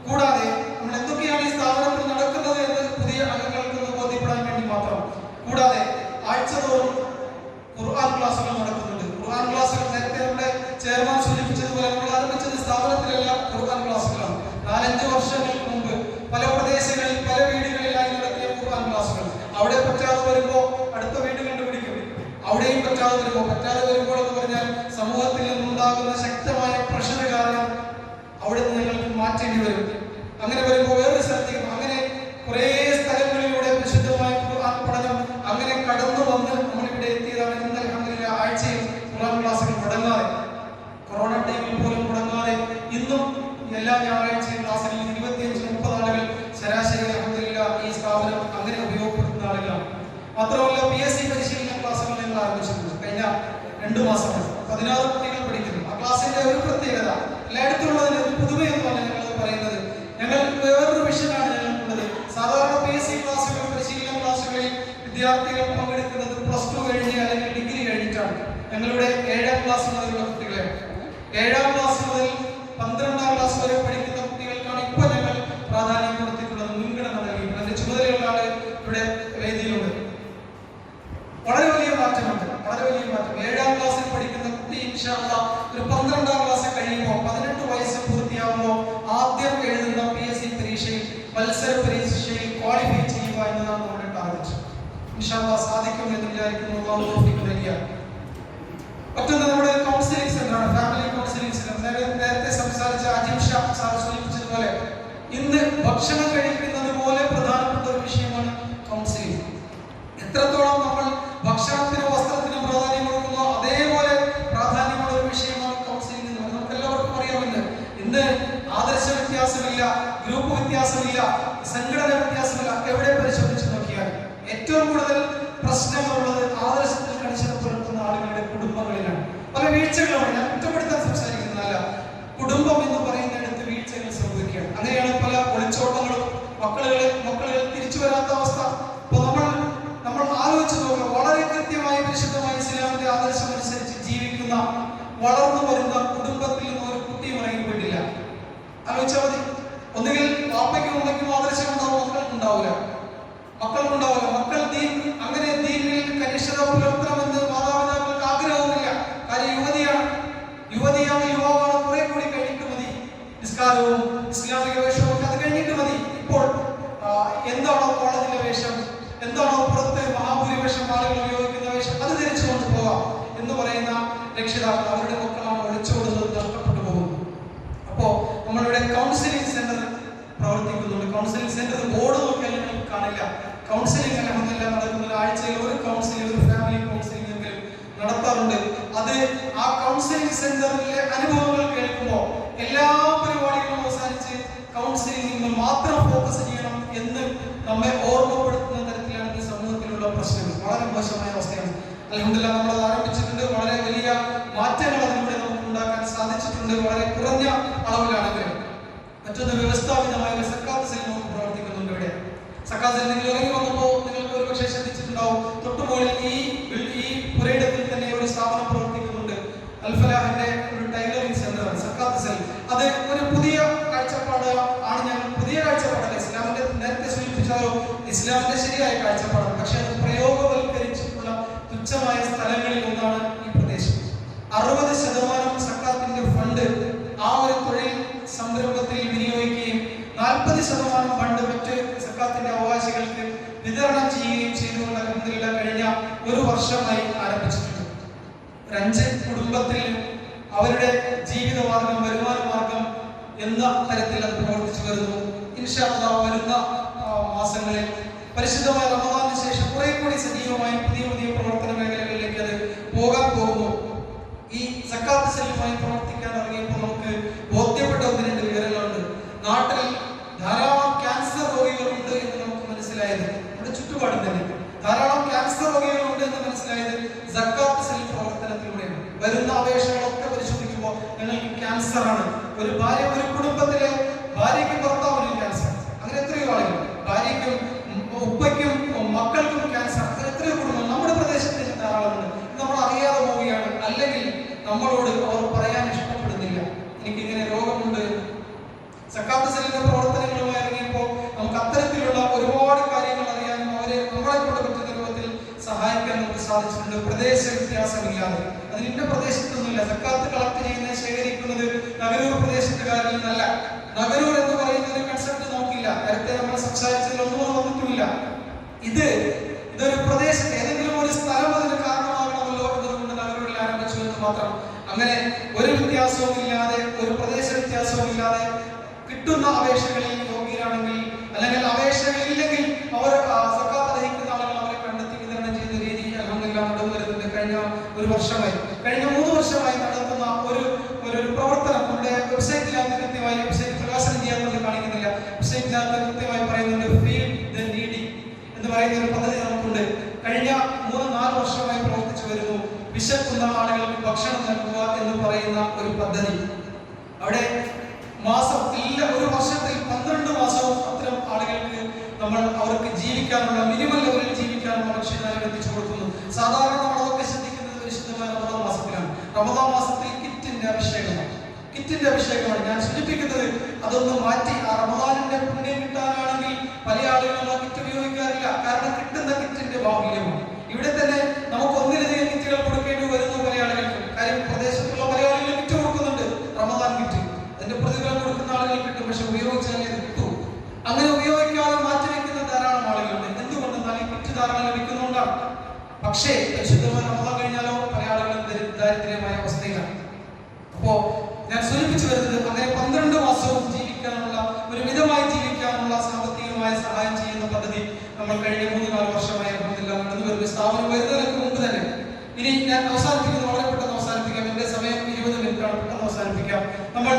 കൂടാതെ നമ്മൾ എന്തൊക്കെയാണ് ഈ സ്ഥാപനത്തിൽ നടക്കുന്നത് എന്ന് പുതിയ അംഗങ്ങൾക്ക് ബോധ്യപ്പെടാൻ വേണ്ടി മാത്രം, കൂടാതെ ആഴ്ചതോറും ഖുർആൻ ക്ലാസുകൾ നടക്കുന്നുണ്ട്. ഖുർആൻ ക്ലാസുകൾ നേരത്തെ നമ്മുടെ ചെയർമാൻ സൂചിപ്പിച്ചതുപോലെ നമ്മൾ ആരംഭിച്ചത് സ്ഥാപനത്തിലെല്ലാം ഖുർആൻ ക്ലാസുകളാണ്. 4-5 വർഷങ്ങൾക്ക് മുമ്പ് പല പ്രദേശങ്ങളിൽ, പല വീടുകളിലായി നടത്തിയ ഖുർആൻ ക്ലാസുകൾ. അവിടെ പറ്റാതെ വരുമ്പോൾ അടുത്ത വീട് കണ്ടുപിടിക്കും, അവിടെയും പറ്റാതെ വരുമ്പോൾ എന്ന് പറഞ്ഞാൽ സമൂഹത്തിൽ നിന്നുണ്ടാകുന്ന ശക്തമായ പ്രഷർ കാരണം അവിടെ നിന്ന് ഞങ്ങൾക്ക് മാറ്റേണ്ടി വരും. അങ്ങനെ വരുമ്പോൾ വേറൊരു സ്ഥലത്തേക്കും, അങ്ങനെ കുറേ സ്ഥലങ്ങളിലൂടെ വിശുദ്ധമായ ഖുർആൻ പഠനം അങ്ങനെ കടന്നു വന്ന് നമ്മളിവിടെ എത്തിയതാണ്. ഇന്ന് അൽഹംദുലില്ലാഹ് ആഴ്ചയിൽ ഖുർആൻ ക്ലാസുകൾ മുടങ്ങാതെ, കൊറോണ ടൈമിൽ പോലും മുടങ്ങാതെ ഇന്നും എല്ലാ ഞായറാഴ്ചയും ക്ലാസ്സിൽ 25-30 ആളുകൾ ശരാശരി അൽഹംദുലില്ലാഹ് ഈ സ്ഥാപനം അങ്ങനെ ഉപയോഗപ്പെടുത്തുന്ന ആളുകളാണ്. മാത്രമല്ല PSC പരിശീലന ക്ലാസുകൾ ഞങ്ങൾ ആരംഭിച്ചിട്ടുണ്ട്. കഴിഞ്ഞ 2 മാസം 16 കുട്ടികൾ പഠിക്കുന്നു. ആ ക്ലാസ്സിന്റെ ഒരു പ്രത്യേകത, എല്ലായിടത്തും ഉള്ളതിന്റെ ഒരു പുതുമയൊന്നുമല്ല ഞങ്ങൾ പറയുന്നത്. ഞങ്ങൾ വേറൊരു വിഷയമാണ് ഞങ്ങൾക്കുള്ളത്. സാധാരണ PSC ക്ലാസുകൾ, പരിശീലന ക്ലാസുകളിൽ വിദ്യാർത്ഥികൾ പങ്കെടുക്കുന്നത് +2 കഴിഞ്ഞ് അല്ലെങ്കിൽ ഡിഗ്രി കഴിഞ്ഞിട്ടാണ്. ഞങ്ങളുടെ 7ാം ക്ലാസ് മുതലുള്ള കുട്ടികളെ, 7ാം ക്ലാസ് മുതൽ 12ാം ക്ലാസ് വരെ പഠിക്കുന്ന കുട്ടികൾക്കാണ് ഇപ്പോൾ ഞങ്ങൾ പ്രാധാന്യം കൊടുത്തിട്ടുള്ളത്, മുൻഗണന നൽകിയിട്ടുള്ളത്. അതിന്റെ ചുമതലയുള്ള ആള് ഇവിടെ വേദിയിലുണ്ട്. വളരെ വലിയ മാറ്റമുണ്ട്, വളരെ വലിയ മാറ്റം. 7ാം ക്ലാസ്സിൽ പഠിക്കുന്ന കുട്ടി ഇൻഷാ അല്ലാഹ് ഒരു 12ാം ക്ലാസ് കഴിയുമ്പോൾ, 18 വയസ്സ് പൂർത്തിയാകുമ്പോൾ ആദ്യം എഴുതുന്ന PSC പരീക്ഷയിൽ, മത്സര പരീക്ഷയിൽ ക്വാളിഫൈ ചെയ്യുക എന്നതാണ് നമ്മുടെ ടാർഗറ്റ്. ഇൻഷാ അല്ലാഹ് സാധിക്കും എന്ന് വിചാരിക്കുന്നു. അല്ലാഹു തൗഫീഖ് നൽകിയാൽ. മറ്റൊന്ന് നമ്മുടെ കൗൺസിലിംഗ് സെന്ററാണ്, ഫാമിലി കൗൺസിലിംഗ് സെന്റർ. നേരത്തെ സംസാരിച്ച അജിം ഷാ സാർ സൂചിപ്പിച്ചതുപോലെ ഇന്ന് ഭക്ഷണം കഴിക്കുന്നത് പോലെ പ്രധാനപ്പെട്ട ഒരു വിഷയമാണ് കൗൺസിലിംഗ്. എത്രത്തോളം നമ്മൾ ഭക്ഷണത്തിനും വസ്ത്രത്തിനും പ്രാധാന്യം കൊടുക്കുന്നു, അതേപോലെ പ്രാധാന്യമുള്ള ഒരു വിഷയമാണ് കൗൺസിലിംഗ് എന്ന്. നമുക്ക് എല്ലാവർക്കും അറിയാമല്ലോ, ഇന്ന് ആദർശ വ്യത്യാസമില്ല, ഗ്രൂപ്പ് വ്യത്യാസമില്ല, സംഘടന വ്യത്യാസമില്ല. എവിടെ പരിശോധിച്ച് നോക്കിയാൽ ഏറ്റവും കൂടുതൽ പ്രശ്നങ്ങളുള്ളത് വളർന്നു വരുന്ന കുടുംബത്തിൽ നിന്ന് ഒരു കുട്ടിയും ഇറങ്ങിപ്പോയിട്ടില്ല. ആലോചിച്ചാൽ മതി. ഒന്നുകിൽ പാപ്പയ്ക്കും ഉമ്മയ്ക്കും ആദർശം ഉണ്ടാവും, മക്കൾക്കുണ്ടാവില്ല. മക്കൾ അങ്ങനെ ദീനിൽ കനിഷ്ഠത പുലർത്തണമെന്ന് മാതാപിതാക്കൾക്ക് ആഗ്രഹവുമില്ല. കാര്യം യുവാവാണ്, കുറെ കൂടി കഴിഞ്ഞിട്ട് മതി നിസ്കാരവും ഇസ്ലാമിക വേഷവും ഒക്കെ അത് കഴിഞ്ഞിട്ട് മതി. ഇപ്പോൾ എന്താണോ കോളേജിലെ വേഷം, എന്താണോ പുറത്ത് മഹാഭൂരിപക്ഷം ആളുകൾ ഉപയോഗിക്കുന്ന വേഷം, അത് ധരിച്ചുകൊണ്ട് പോകാം എന്ന് പറയുന്ന രക്ഷിതാക്കൾ അവരുടെ മക്കളാണ് ഒളിച്ചോടുന്നത്, നഷ്ടപ്പെട്ടു പോകും. അപ്പോ നമ്മളിവിടെ കൗൺസിലിംഗ് സെന്റർ പ്രവർത്തിക്കുന്നുണ്ട്. കൗൺസിലിംഗ് സെന്റർ ബോർഡ് നോക്കിയാൽ നിങ്ങൾക്ക് കാണില്ല. കൗൺസിലിംഗ് അൽഹംദുലില്ലാഹ് നടക്കുന്നത് ആഴ്ചയിൽ ഒരു കൗൺസിലിംഗ്, ഒരു ഫാമിലി കൗൺസിലിംഗ് എങ്കിലും നടത്താറുണ്ട്. അത് ആ കൗൺസിലിംഗ് സെന്ററിലെ അനുഭവങ്ങൾ കേൾക്കുമ്പോൾ എല്ലാ പരിപാടികളും അവസാനിച്ച് കൗൺസിലിംഗിൽ മാത്രം ഫോക്കസ് ചെയ്യണം എന്ന് നമ്മെ ഓർമ്മപ്പെടുത്തുന്ന തരത്തിലാണ് ഈ സമൂഹത്തിലുള്ള പ്രശ്നങ്ങൾ. വളരെ മോശമായ അവസ്ഥയാണ്. അൽഹംദുലില്ലാഹ് നമ്മൾ ആരംഭിച്ചിട്ടുണ്ട്. വളരെ വലിയ മാറ്റങ്ങൾ അതിലൂടെ നമുക്ക് ഉണ്ടാക്കാൻ സാധിച്ചിട്ടുണ്ട്, വളരെ കുറഞ്ഞ അളവിലാണെങ്കിലും. മറ്റൊന്ന്, വ്യവസ്ഥാപിതമായ ഒരു സക്കാത്ത് സെൽ നമുക്ക് പ്രവർത്തിക്കുന്നുണ്ട് ഇവിടെ. സക്കാത്ത് സെൽ നിങ്ങൾ ഇറങ്ങി വന്നപ്പോൾ നിങ്ങൾക്ക് ഒരുപക്ഷെ ശ്രദ്ധിച്ചിട്ടുണ്ടാവും, തൊട്ടുമുകളിൽ ഈ പുരയിടത്തിൽ തന്നെ ഒരു സ്ഥാപനം പ്രവർത്തിക്കുന്നുണ്ട്. അൽഫലാഹിന്റെ ഒരു ടൈലറിംഗ് സെന്റർ സക്കാത്ത് സെൽ. അത് ഒരു പുതിയ കാഴ്ചപ്പാട് ആണ്. ഞങ്ങൾ പുതിയ കാഴ്ചപ്പാടല്ല, ഇസ്ലാമിന്റെ നേരത്തെ സൂചിപ്പിച്ചാലോ ഇസ്ലാമിന്റെ ശരിയായ കാഴ്ചപ്പാടാണ്. പക്ഷെ അത് പ്രയോഗവൽക്കരിച്ചിട്ടുള്ള തുച്ഛമായ സ്ഥലങ്ങളിൽ ഒന്നാണ് ഈ പ്രദേശം. 60% സക്കാത്തിന്റെ ഫണ്ട് ആ ഒരു തൊഴിൽ സംരംഭത്തിൽ വിനിയോഗിക്കുകയും 40% ഫണ്ട് മറ്റ് സക്കാത്തിന്റെ അവകാശികൾക്ക് വിതരണം ചെയ്യുകയും ചെയ്തുകൊണ്ട് അൽഹംദുലില്ലാഹ് കഴിഞ്ഞ ഒരു വർഷമായി ആരംഭിച്ചിട്ടുണ്ട്. 5 കുടുംബത്തിൽ അവരുടെ ജീവിതമാർഗം, വരുമാന മാർഗം എന്ന തരത്തിൽ അത് പ്രവർത്തിച്ചു വരുന്നു. ഇൻഷാ അല്ലാഹ് വരുന്ന മാസങ്ങളിൽ പരിശുദ്ധമായ റമദാനിന് ശേഷം കുറെ കൂടി സജീവമായി പുതിയ പ്രവർത്തന മേഖലകളിലേക്ക് അത് പോകാൻ പോകുന്നു. ഈ സക്കാത്ത് സെല്ലുമായി പ്രവർത്തിക്കാൻ ഇറങ്ങിയപ്പോൾ നമുക്ക് ബോധ്യപ്പെട്ട 1-2 വിവരങ്ങളുണ്ട്. നാട്ടിൽ ധാരാളം ക്യാൻസർ രോഗികളുണ്ട് എന്ന് നമുക്ക് മനസ്സിലായത്, നമ്മുടെ ചുറ്റുപാടും തന്നെ ധാരാളം ക്യാൻസർ രോഗികളുണ്ട് എന്ന് മനസ്സിലായത് സക്കാത്ത് സെൽ പ്രവർത്തനത്തിലൂടെയാണ്. വരുന്ന അപേക്ഷകളൊക്കെ പരിശോധിക്കുമ്പോൾ ഞങ്ങൾക്ക് ക്യാൻസർ ആണ്, ഒരു കുടുംബത്തിലെ ഭാര്യയ്ക്കും ഭർത്താവിനും ക്യാൻസർ, അങ്ങനെ എത്രയോ ആളുകൾ, ഭാര്യയ്ക്കും ഉപ്പയ്ക്കും മക്കൾക്കും ക്യാൻസർ, അങ്ങനെ എത്രയോ കുടുംബം നമ്മുടെ പ്രദേശത്ത് ധാരാളമുണ്ട്. നമ്മൾ അറിയാതെ പോവുകയാണ്, അല്ലെങ്കിൽ നമ്മളോട് അവർ പറയാൻ ഇഷ്ടപ്പെടുന്നില്ല എനിക്കിങ്ങനെ രോഗമുണ്ട്. സക്കാത്ത് സെല്ലിന്റെ പ്രവർത്തനങ്ങളുമായി ഇറങ്ങിയപ്പോൾ നമുക്ക് അത്തരത്തിലുള്ള ഒരുപാട് കാര്യങ്ങൾ അറിയാനും അവരെ നമ്മളെ കൊണ്ട് പറ്റുന്ന രൂപത്തിൽ സഹായിക്കാൻ നമുക്ക് സാധിച്ചിട്ടുണ്ട്. പ്രദേശ വ്യത്യാസമില്ലാതെ, അത് ഇന്ന പ്രദേശത്തൊന്നുമില്ല. സക്കാത്ത് കളക്ട് ചെയ്യുന്നത്, ശേഖരിക്കുന്നത് നഗരൂർ പ്രദേശത്തുകാരിൽ നിന്നല്ല. നഗരൂർ എന്ന് പറയുന്ന ഒരു കൺസെപ്റ്റ് നോക്കില്ല, നേരത്തെ നമ്മൾ സംസാരിച്ചതിലൊന്നും വന്നിട്ടുമില്ല. ഇതൊരു പ്രദേശത്ത് ഏതെങ്കിലും ഒരു സ്ഥലം അതിന് കാരണമാകണമല്ലോ എന്നതുകൊണ്ട് നഗരൂരിൽ ആരംഭിച്ചു എന്ന് മാത്രം. അങ്ങനെ ഒരു വ്യത്യാസവും ഇല്ലാതെ, ഒരു പ്രദേശ വ്യത്യാസവും ഇല്ലാതെ കിട്ടുന്ന അപേക്ഷകളിൽ യോഗ്യരാണെങ്കിൽ, അല്ലെങ്കിൽ അപേക്ഷകളില്ലെങ്കിൽ അവർ സക്കാത്ത് അർഹിക്കുന്ന ആളുകൾ അവരെ കണ്ടെത്തി വിതരണം ചെയ്യുന്ന രീതി അൽഹംദുലില്ലാഹ് നടന്നു വരുന്നുണ്ട്. കഴിഞ്ഞ 3 വർഷമായി നടത്തുന്ന ഒരു പ്രവർത്തനം നമ്മുടെ വെബ്സൈറ്റിനകത്ത് കൃത്യമായി, വെബ്സൈറ്റ് പ്രകാശനം ചെയ്യാൻ കാണിക്കുന്നില്ല, വെബ്സൈറ്റിനകത്ത് കൃത്യമായി പറയുന്നുണ്ട്. ഫീഡ് ദ നീഡി എന്ന് പറയുന്ന ഒരു പദ്ധതി നമുക്കുണ്ട്. കഴിഞ്ഞ 3-4 വർഷമായി പ്രവർത്തിച്ചു വരുന്നു. വിശക്കുന്ന ആളുകൾക്ക് ഭക്ഷണം നൽകുക എന്ന് പറയുന്ന ഒരു പദ്ധതി. അവിടെ ഒരു വർഷത്തിൽ 12 മാസവും അത്തരം ആളുകൾക്ക് നമ്മൾ അവർക്ക് ജീവിക്കാനുള്ള, മിനിമം ലെവലിൽ ജീവിക്കാനുള്ള ഭക്ഷ്യധാന്യം എത്തിച്ചു കൊടുക്കുന്നു. സാധാരണ നമ്മളൊക്കെ ശ്രദ്ധിക്കുന്നത് പരിശുദ്ധമായ റമദാൻ മാസത്തിലാണ്. റമദാൻ മാസത്തിൽ കിറ്റിന്റെ അഭിഷേകമാണ് ഞാൻ സൂചിപ്പിക്കുന്നത്. അതൊന്ന് മാറ്റി ആ റമദാനിന്റെ പുണ്യം കിട്ടാനാണെങ്കിൽ പല ആളുകളും ആ കിറ്റ് ഉപയോഗിക്കാറില്ല. കാരണം കിട്ടുന്ന കിറ്റിന്റെ ബാഹുല്യമാണ്. ഇവിടെ തന്നെ നമുക്ക് 1-ലധികം കിറ്റുകൾ കൊടുക്കേണ്ടി വരുന്നു പല ആളുകൾക്കും. കാര്യം പ്രദേശത്തുള്ള പല ആളുകളും കിറ്റ് കൊടുക്കുന്നുണ്ട്, റമദാൻ കിറ്റ്. അതിന്റെ പ്രതിഫലം കൊടുക്കുന്ന ആളുകൾ കിട്ടും, പക്ഷെ ഉപയോഗിച്ചാലേ ഇത് കിട്ടൂ. അങ്ങനെ ഉപയോഗിക്കാതെ മാറ്റിവെക്കുന്ന ധാരാളം ആളുകളുണ്ട്. എന്തുകൊണ്ടെന്നാൽ ഈ കിറ്റ് ധാരാളം ലഭിക്കുന്നുണ്ടാണ്. പക്ഷേ പരിശുദ്ധമായ റമദാൻ കഴിഞ്ഞാലോ പല ആളുകളും ദാരിദ്ര്യമായ അവസ്ഥയിലാണ്. അപ്പോ ഞാൻ സൂചിപ്പിച്ചു വരുന്നത്, അങ്ങനെ 12 മാസവും ജീവിക്കാനുള്ള, ഒരു മിതമായി ജീവിക്കാനുള്ള സാമ്പത്തികമായ സഹായം ചെയ്യുന്ന പദ്ധതി നമ്മൾ കഴിഞ്ഞ 3-4 വർഷമായി അൽഹംദുലില്ലാഹ് നടന്നു വരുന്ന സ്ഥാപനം വരുന്നതിന് മുമ്പ് തന്നെ. ഇനി ഞാൻ അവസാനിപ്പിക്കുന്നത് വളരെ പെട്ടെന്ന് അവസാനിപ്പിക്കാം. എന്റെ സമയം 20 മിനിറ്റാണ്, പെട്ടെന്ന് അവസാനിപ്പിക്കാം. നമ്മൾ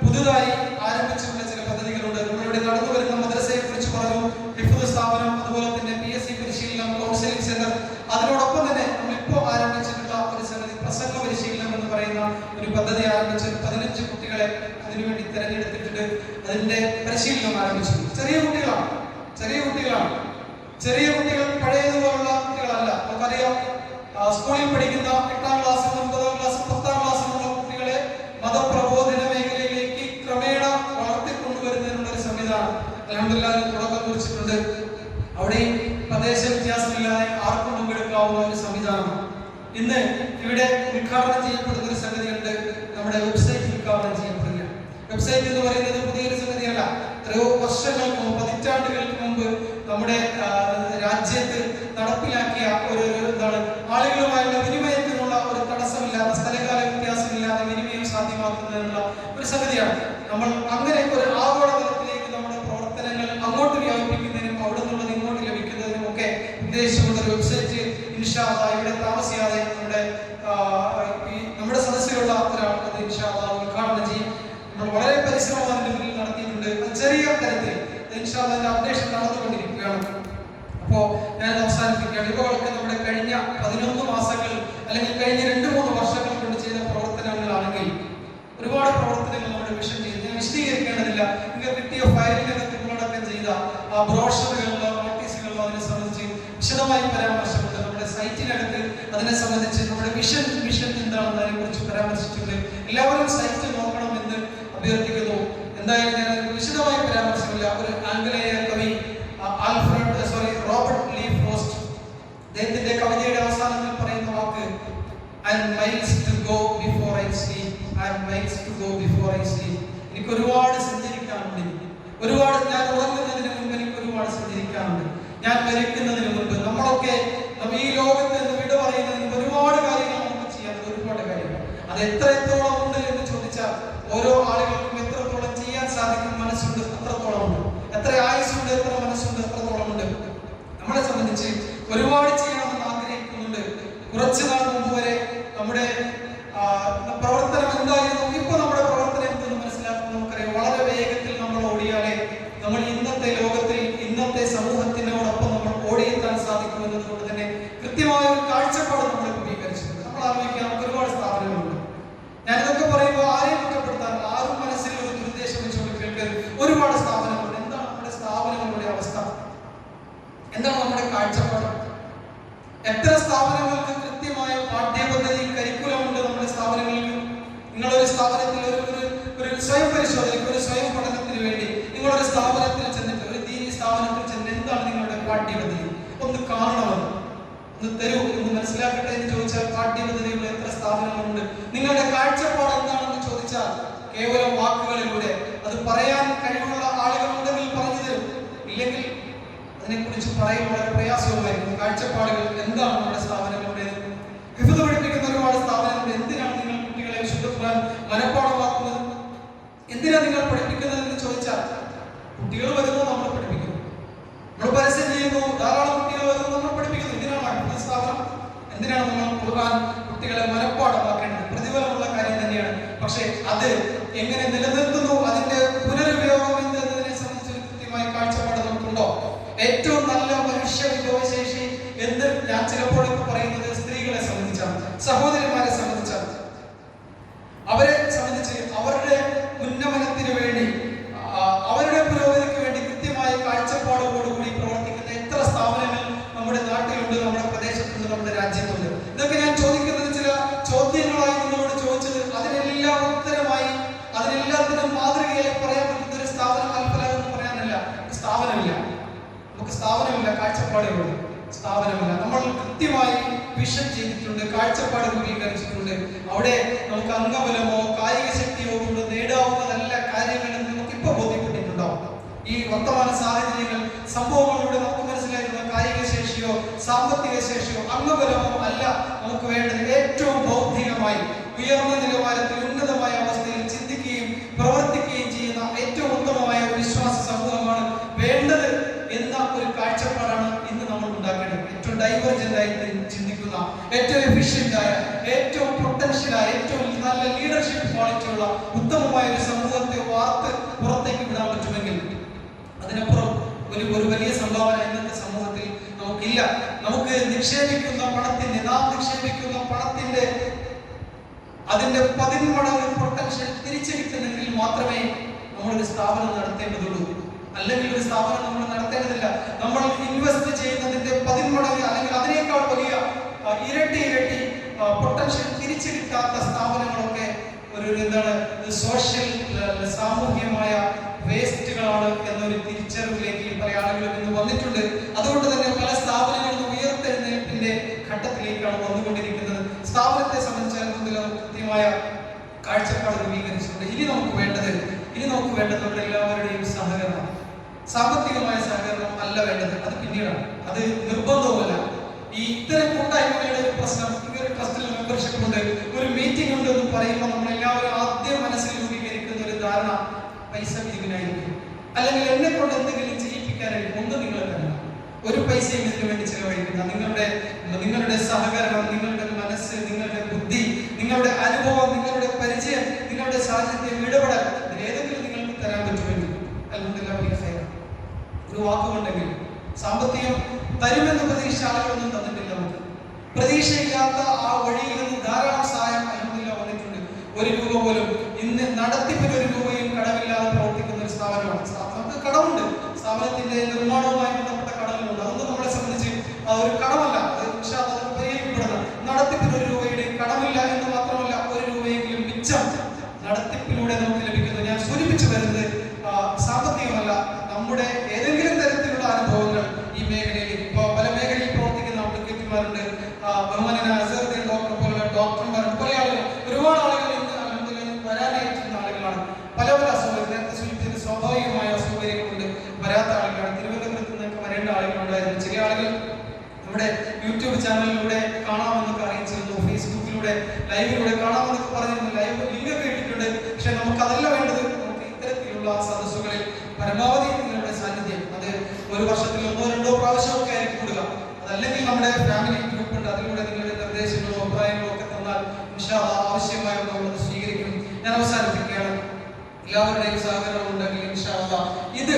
പുതുതായി ആരംഭിച്ചിട്ടുള്ള ചില പദ്ധതികളുണ്ട്. നമ്മളിവിടെ നടന്നു വരുന്ന മദ്രസയെ കുറിച്ച് പറഞ്ഞു, ഹിഫ്ദ് സ്ഥാപനം, അതുപോലെ തന്നെ PSC പരിശീലനം, കൗൺസിലിംഗ് സെന്റർ. അതിനോടൊപ്പം തന്നെ നമ്മളിപ്പോൾ ആരംഭിച്ചിട്ടുള്ള ഒരു സംഗതി പ്രസംഗ പരിശീലനം എന്ന് പറയുന്ന ഒരു പദ്ധതി ആരംഭിച്ച് 15 കുട്ടികളെ അതിനുവേണ്ടി തിരഞ്ഞെടുത്തിട്ടുണ്ട്. അതിന്റെ പരിശീലനം ആരംഭിച്ചു. ചെറിയ കുട്ടികൾ പഴയതുപോലുള്ള കുട്ടികളല്ല. നമുക്കറിയാം, സ്കൂളിൽ പഠിക്കുന്ന 8ാം ക്ലാസ്, 9ാം ക്ലാസ്, 10ാം ക്ലാസ് സംവിധാനം. ഇന്ന് ഇവിടെ ഉദ്ഘാടനം ചെയ്യപ്പെടുന്ന ഒരു സംഗതിയുണ്ട്. നമ്മുടെ വെബ്സൈറ്റ് ഉദ്ഘാടനം ചെയ്യപ്പെടുക. വെബ്സൈറ്റ് എന്ന് പറയുന്നത് പുതിയൊരു സംഗതിയല്ല. എത്രയോ വർഷങ്ങൾക്ക് മുമ്പ്, പതിറ്റാണ്ടുകൾക്ക് മുമ്പ് നമ്മുടെ രാജ്യത്ത് നടപ്പിലാക്കിയ ഒരു ആളുകളുമായുള്ള വിനിമയത്തിനുള്ള ഒരു തടസ്സമില്ലാതെ, സ്ഥലകാല വ്യത്യാസമില്ലാതെ വിനിമയം സാധ്യമാക്കുന്നതിനുള്ള ഒരു സംഗതിയാണ്. നമ്മൾ അങ്ങനെ ഒരു ആഗോള തലത്തിലേക്ക് നമ്മുടെ പ്രവർത്തനങ്ങൾ അങ്ങോട്ട് വ്യാപിപ്പിക്കുന്നതിനും അവിടെ നിന്നുള്ളത് ഇങ്ങോട്ട് ലഭിക്കുന്നതിനും ഒക്കെ ഉദ്ദേശിച്ചുള്ള ഒരു വെബ്സൈറ്റ് ഇൻഷാ അല്ലാഹ് ഇവിടെ താമസിയാതെ നമ്മുടെ സദസ്സിലുള്ള ഒരാൾ അത് ഇൻഷാ അല്ലാഹ് ഉദ്ഘാടനം ചെയ്യും. നമ്മൾ വളരെ പരിശ്രമം അതിന്റെ മുന്നിൽ നടത്തിയിട്ടുണ്ട്. ചെറിയ തരത്തിൽ ഇൻഷാ അല്ലാഹ് അതിന്റെ അപ്ഡേഷൻ നടന്നുകൊണ്ടിരിക്കുകയാണ്. അപ്പോ ഞാൻ അവസാനിപ്പിക്കുകയാണ്. ഇവർക്ക് നമ്മുടെ കഴിഞ്ഞ 11 മാസങ്ങൾ അല്ലെങ്കിൽ കഴിഞ്ഞ 2-3 വർഷങ്ങൾ കൊണ്ട് ചെയ്ത പ്രവർത്തനങ്ങളാണെങ്കിൽ ഒരുപാട് പ്രവർത്തനങ്ങൾ നമ്മുടെ മിഷൻ ചെയ്ത് ഞാൻ വിശദീകരിക്കേണ്ടതില്ല. നിങ്ങൾക്ക് കിട്ടിയ ഫയലിനകത്ത് ഉള്ളടക്കം ചെയ്ത ആ ബ്രോഷറുകളിലോ നോട്ടീസുകളിലോ അതിനെ സംബന്ധിച്ച് വിശദമായി പരാമർശമുണ്ട്. നമ്മുടെ സൈറ്റിനകത്ത് അതിനെ സംബന്ധിച്ച് നമ്മുടെ മിഷൻ എന്താണെന്ന് അതിനെ കുറിച്ച് പരാമർശിച്ചിട്ടുണ്ട്. എല്ലാവരും സൈറ്റ് നോക്കണമെന്ന് അഭ്യർത്ഥിക്കുന്നു. എന്തായാലും ഞാൻ വിശദമായി പരാമർശമില്ല. ഒരു ആംഗലേയ കവി റോബർട്ട് ലീ ഫ്രോസ്റ്റ് അദ്ദേഹത്തിന്റെ കവിതയുടെ അവസാനത്തിൽ പറയുന്ന വാക്ക് എനിക്ക് ഒരുപാട് സഞ്ചരിക്കാനുണ്ട്. ഞാൻ ഉറങ്ങുന്നതിന് മുൻപ് എനിക്ക് ഒരുപാട് സഞ്ചരിക്കാനുണ്ട്. ഞാൻ മരിക്കുന്നതിന് മുൻപ് നമ്മളൊക്കെ ഈ ലോകത്ത് നിന്ന് വിട പറയുന്നതിന് ഒരുപാട് കാര്യങ്ങൾ നമുക്ക് ചെയ്യാൻ, ഒരുപാട് കാര്യങ്ങൾ. അത് എത്രത്തോളം ഉണ്ട് എന്ന് ചോദിച്ചാൽ ഓരോ ആളുകൾക്കും എത്രത്തോളം ചെയ്യാൻ സാധിക്കും മനസ്സുണ്ട് അത്രത്തോളം ഉണ്ട്. എത്ര ആയുസ്സുണ്ട്, എത്ര മനസ്സുണ്ട് അത്രത്തോളം ഉണ്ട്. നമ്മളെ സംബന്ധിച്ച് ഒരുപാട് ചെയ്യണമെന്ന് ആഗ്രഹിക്കുന്നുണ്ട്. കുറച്ചു നാൾ മുമ്പ് വരെ നമ്മുടെ പ്രവർത്തനം എന്തായിരുന്നു, ഇപ്പൊ നമ്മുടെ പ്രവർത്തനം എന്തെന്ന് മനസ്സിലാക്കുന്നത് നമുക്കറിയാം. വളരെ വേഗത്തിൽ നമ്മൾ ഓടിയാലേ നമ്മൾ ഇന്നത്തെ ലോകത്തിൽ ഇന്നത്തെ സമൂഹത്തിനോടൊപ്പം നമ്മൾ ഓടിയെത്താൻ സാധിക്കുമെന്നത് കൊണ്ട് തന്നെ കൃത്യമായ ഒരു കാഴ്ചപ്പാട് നമ്മൾ രൂപീകരിച്ചിട്ടുണ്ട്. നമ്മൾ ആലോചിക്കാൻ നമുക്ക് ഒരുപാട് സ്ഥാപനങ്ങളുണ്ട്. ഞാനിതൊക്കെ പറയുമ്പോൾ ആരെയും കുറ്റപ്പെടുത്താൻ, ആരും മനസ്സിൽ ഒരു ദുരുദ്ദേശം വെച്ചുകൊണ്ട് കേൾക്കരുത്. ഒരുപാട് സ്ഥാപനങ്ങളുണ്ട്. എന്താണ് നമ്മുടെ സ്ഥാപനങ്ങളുടെ അവസ്ഥ? എന്താണ് നമ്മുടെ കാഴ്ചപ്പാട്? എത്ര സ്ഥാപനങ്ങൾക്ക് കൃത്യമായ പാഠ്യപദ്ധതി കരിക്കുലം ഉണ്ട് നമ്മുടെ സ്ഥാപനങ്ങളിൽ? നിങ്ങളൊരു സ്ഥാപനത്തിൽ ഒരു സ്വയം പരിശോധനയ്ക്ക്, ഒരു സ്വയം പഠനത്തിന് വേണ്ടി നിങ്ങളൊരു സ്ഥാപനത്തിൽ ചെന്നിട്ട്, ഒരു ദീനി സ്ഥാപനത്തിൽ ചെന്നിട്ട് എന്താണ് നിങ്ങളുടെ പാഠ്യപദ്ധതി ഒന്ന് കാണണമെന്ന്, ഒന്ന് തരൂ, ഒന്ന് മനസ്സിലാക്കട്ടെ എന്ന് ചോദിച്ചാൽ പാഠ്യപദ്ധതിയുള്ള എത്ര സ്ഥാപനങ്ങളുണ്ട്? നിങ്ങളുടെ കാഴ്ചപ്പാട് എന്താണെന്ന് ചോദിച്ചാൽ കേവലം വാക്കുകളിലൂടെ അത് പറയാൻ കഴിവുള്ള ആളുകൾ ഉണ്ടെങ്കിൽ പറഞ്ഞു തരും. ഇല്ലെങ്കിൽ അതിനെക്കുറിച്ച് പറയാൻ വളരെ പ്രയാസവുമായിരിക്കും. കാഴ്ചപ്പാടുകൾ എന്താണ് നമ്മുടെ സ്ഥാപനങ്ങളുടെ? ഹിഫ്ദ് പഠിപ്പിക്കുന്ന ഒരുപാട് സ്ഥാപനങ്ങളുണ്ട്. എന്തിനാണ് നിങ്ങൾ കുട്ടികളെ വിശുദ്ധ ഖുർആൻ മനഃപ്പാഠമാക്കുന്നത്? എന്തിനാണ് നിങ്ങൾ പഠിപ്പിക്കുന്നത് എന്ന് ചോദിച്ചാൽ കുട്ടികൾ വരുന്നത് നമ്മൾ പഠിപ്പിക്കുന്നു, നമ്മൾ പരസ്യം ചെയ്യുന്നു, ധാരാളം കുട്ടികൾ വരുന്നത് നമ്മൾ പഠിപ്പിക്കുന്നു. എന്തിനാണ് ഹിഫ്ദ് സ്ഥാപനം? എന്തിനാണ് നമ്മൾ ഖുർആൻ കുട്ടികളെ മനഃപ്പാഠമാക്കേണ്ടത്? പ്രതിഫലമുള്ള കാര്യം തന്നെയാണ്. പക്ഷേ അത് എങ്ങനെ നിലനിർത്തുന്നു, അതിന്റെ പുനരുപയോഗം എന്നതിനെ സംബന്ധിച്ച് കൃത്യമായ കാഴ്ചപ്പാട് നമുക്കുണ്ടോ? ഏറ്റവും നല്ല മനുഷ്യ വിഭവശേഷി എന്ന് ഞാൻ ചിലപ്പോഴൊക്കെ പറയുന്നത് സ്ത്രീകളെ സംബന്ധിച്ചാണ്, സഹോദരിമാരെ സംബന്ധിച്ചാണ്. അവരെ സംബന്ധിച്ച് അവരുടെ ഉന്നമനത്തിന് വേണ്ടി, അവരുടെ പുരോഗതിക്ക് വേണ്ടി കൃത്യമായ കാഴ്ചപ്പാടോടുകൂടി പ്രവർത്തിക്കുന്ന എത്ര സ്ഥാപനങ്ങൾ നമ്മുടെ നാട്ടിലുണ്ട്, നമ്മുടെ പ്രദേശത്തുണ്ട്, നമ്മുടെ രാജ്യത്തുണ്ട്. ഇതൊക്കെ ഞാൻ ചോദിക്കുന്നത് ചില ചോദ്യങ്ങളായി നിങ്ങളോട് ചോദിച്ചത്. അതിനെല്ലാം ഉത്തരമായി, അതിനെല്ലാത്തിനും മാതൃകയായി പറയാൻ പറ്റുന്ന ഒരു സ്ഥാപനം അൽഫലാഹ് പറയാനല്ല. സ്ഥാപനമില്ല, നമുക്ക് സ്ഥാപനമില്ല, കാഴ്ചപ്പാടുകളുണ്ട്. സ്ഥാപനമില്ല. നമ്മൾ കൃത്യമായി വിഷൻ ചെയ്തിട്ടുണ്ട്, കാഴ്ചപ്പാട് രൂപീകരിച്ചിട്ടുണ്ട്. അവിടെ നമുക്ക് അംഗബലമോ കായിക ശക്തിയോ കൊണ്ട് നേടാവുന്ന നല്ല കാര്യങ്ങളെന്ന് നമുക്ക് ഇപ്പൊ ബോധ്യപ്പെട്ടിട്ടുണ്ടാവും. ഈ വർത്തമാന സാഹചര്യങ്ങൾ, സംഭവങ്ങളിലൂടെ നമുക്ക് മനസ്സിലാക്കുന്ന കായിക ശേഷിയോ സാമ്പത്തിക ശേഷിയോ അംഗബലമോ അല്ല നമുക്ക് വേണ്ടത്. ഏറ്റവും ബൗദ്ധികമായി ഉയർന്ന നിലവാരത്തിൽ ഉന്നതമായ അവസ്ഥയിൽ ചിന്തിക്കുകയും പ്രവർത്തിക്കുകയും ചെയ്യുന്ന ഏറ്റവും ഉത്തമമായ ഒരു വിശ്വാസ സമൂഹമാണ് വേണ്ടത് എന്ന ഒരു കാഴ്ചപ്പാടാണ് ഇന്ന് നമ്മൾ ഉണ്ടാക്കേണ്ടത്. ഏറ്റവും ഡൈവർജന്റ് ആയിട്ട് ചിന്തിക്കുന്ന, ഏറ്റവും എഫിഷ്യന്റ് ആയ, ഏറ്റവും പൊട്ടൻഷ്യലായ, ഏറ്റവും നല്ല ലീഡർഷിപ്പ് ക്വാളിറ്റി ഉള്ള ഉത്തമമായ ഒരു സമൂഹത്തെ വാർത്ത് പുറത്തേക്ക് വിടാൻ പറ്റുമെങ്കിൽ അതിനപ്പുറം ഒരു വലിയ സംഭാവന ഇന്നത്തെ സമൂഹത്തിൽ നമുക്കില്ല. നമുക്ക് നിക്ഷേപിക്കുന്ന പണത്തിന്റെ, നാം നിക്ഷേപിക്കുന്ന പണത്തിന്റെ അതിന്റെ 10 മടങ്ങ് പൊട്ടൻഷ്യൽ തിരിച്ചു കിട്ടുന്നെങ്കിൽ മാത്രമേ നമ്മളൊരു സ്ഥാപനം നടത്തേണ്ടതുള്ളൂ. അല്ലെങ്കിൽ ഒരു സ്ഥാപനം നമ്മൾ നടത്തേണ്ടതില്ല. നമ്മൾ ഇൻവെസ്റ്റ് ചെയ്യുന്നതിന്റെ 10 മടങ്ങ് അല്ലെങ്കിൽ അതിനേക്കാൾ വലിയ ഇരട്ടി പൊട്ടൻഷ്യൽ തിരിച്ചു കിട്ടാത്ത സ്ഥാപനങ്ങളൊക്കെ സോഷ്യൽ സാമൂഹ്യമായ വേസ്റ്റുകളാണ് എന്നൊരു തിരിച്ചറിവിലേക്ക് പല ആളുകളും ഇന്ന് വന്നിട്ടുണ്ട്. അതുകൊണ്ട് തന്നെ പല സ്ഥാപനങ്ങളും ഉയർത്തെഴുന്നേൽപ്പിന്റെ ഘട്ടത്തിലേക്ക് മേഖലയിലേക്കാണ് വന്നുകൊണ്ടിരിക്കുന്നത്. സ്ഥാപനത്തെ സംബന്ധിച്ച് കൃത്യമായ കാഴ്ചപ്പാട് രൂപീകരിച്ചിട്ടുണ്ട്. ഇനി നമുക്ക് വേണ്ടത് നമ്മുടെ എല്ലാവരുടെയും സഹകരണം. സാമ്പത്തികമായ സഹകരണം അല്ല വേണ്ടത്, അത് പിന്നീടാണ്, അത് നിർബന്ധവുമല്ല. ഈ ഇത്തരം കൂട്ടായ്മകളുടെ ഒരു പ്രശ്നം, ഇങ്ങനെ ട്രസ്റ്റിൽ മെമ്പർഷിപ്പ് ഉണ്ട്, ഒരു മീറ്റിംഗ് ഉണ്ട് എന്ന് പറയുമ്പോൾ നമ്മളെല്ലാവരും ആദ്യം മനസ്സിൽ രൂപീകരിക്കുന്ന ഒരു ധാരണ പൈസ പിരിവിനായിരിക്കും, അല്ലെങ്കിൽ എന്നെ കൊണ്ട് എന്തെങ്കിലും ചെയ്യിപ്പിക്കാനായിരിക്കും. ഒന്നും നിങ്ങൾ തന്നെ ഒരു പൈസയും ഇതിനു വേണ്ടി ചെലവഴിക്കുന്ന നിങ്ങളുടെ സഹകരണം, നിങ്ങളുടെ മനസ്സ്, നിങ്ങളുടെ ബുദ്ധി, നിങ്ങളുടെ അനുഭവം, നിങ്ങളുടെ പരിചയം, നിങ്ങളുടെ സാഹചര്യം, ഇടപെടൽ, ഏതെങ്കിലും നിങ്ങൾക്ക് തരാൻ പറ്റുമെങ്കിൽ അൽഹംദുലില്ലാഹ് ഒരു വാക്കുകൊണ്ടെങ്കിൽ. സാമ്പത്തികം തരുമെന്ന് പ്രതീക്ഷിച്ച ആളുകളൊന്നും തന്നിട്ടില്ല. നമുക്ക് പ്രതീക്ഷയില്ലാത്ത ആ വഴിയിൽ നിന്ന് ധാരാളം സഹായം അൽഹംദുലില്ലാഹ് വന്നിട്ടുണ്ട്. ഒരു രൂപ പോലും ഇന്ന് നടത്തിപ്പിന് ഒരു രൂപയും കടമില്ലാതെ പ്രവർത്തിക്കുന്ന ഒരു സ്ഥാപനമാണ്. നമുക്ക് കടമുണ്ട്, സ്ഥാപനത്തിന്റെ നിർമ്മാണവുമായി ബന്ധപ്പെട്ട കടങ്ങളുണ്ട്. അതൊന്നും നമ്മളെ സംബന്ധിച്ച് ഒരു കടമല്ല, അത് പരിഹരിക്കപ്പെടുന്ന. നടത്തിപ്പിന് ഒരു രൂപയുടെയും കടമില്ല എന്ന് മാത്രമല്ല, ഒരു രൂപയെങ്കിലും മിച്ചം നടത്തിപ്പിലൂടെ നമുക്ക് ലഭിക്കുന്നു. ഞാൻ സൂചിപ്പിച്ചു വരുന്നത് സാമ്പത്തികമല്ല, നമ്മുടെ ഏതെങ്കിലും തരത്തിലുള്ള അനുഭവങ്ങൾ ഈ മേഖലയിൽ, ഇപ്പോൾ പല മേഖലയിൽ പ്രവർത്തിക്കുന്ന അഡ്വക്കേറ്റുമാരുണ്ട്, ബഹുമാനനായ അസറുദ്ദീൻ ഡോക്ടർ പോലുള്ള ഡോക്ടർമാരുണ്ട്, പല ആളുകൾ, ഒരുപാട് ആളുകൾ ഇന്ന് അൽഹംദുലില്ലാഹ് വരാനായിട്ടുള്ള ആളുകളാണ്. പല അസൗകര്യം, നേരത്തെ സൂചിപ്പിച്ചത് സ്വാഭാവികമായ അസൗകര്യം കൊണ്ട് വരാത്ത ആളുകളാണ്. തിരുവനന്തപുരത്ത് നിന്നൊക്കെ വരേണ്ട ആളുകളുണ്ടായിരുന്നു. ചില ആളുകൾ നമ്മുടെ യൂട്യൂബ് ചാനലിലൂടെ കാണാമെന്നൊക്കെ അറിയിച്ചിരുന്നു, ഫേസ്ബുക്കിലൂടെ ലൈവിലൂടെ കാണാമെന്നൊക്കെ പറഞ്ഞിരുന്നു. ലൈവ് ലിങ്ക് ഒക്കെ ഇട്ടിട്ടുണ്ട്. പക്ഷെ നമുക്കതല്ല വേണ്ടത്. നമുക്ക് ഇത്തരത്തിലുള്ള സദസ്സുകളിൽ പരമാവധി നിങ്ങളുടെ സാന്നിധ്യം, അത് ഒരു വർഷത്തിൽ 1-2 പ്രാവശ്യമൊക്കെ ആയിരിക്കും കൂടുക. അതല്ലെങ്കിൽ നമ്മുടെ ഫാമിലി ഗ്രൂപ്പ് ഉണ്ട്, അതിലൂടെ നിങ്ങളുടെ നിർദ്ദേശങ്ങളും അഭിപ്രായങ്ങളും ഒക്കെ തന്നാൽ ഇൻഷാ അല്ലാഹ് ആവശ്യമായ നമ്മളത് സ്വീകരിക്കും. ഞാൻ അവസാനിപ്പിക്കുകയാണ്. എല്ലാവരുടെയും സഹകരണം ഉണ്ടെങ്കിൽ ഇൻഷാ അല്ലാഹ് ഇത്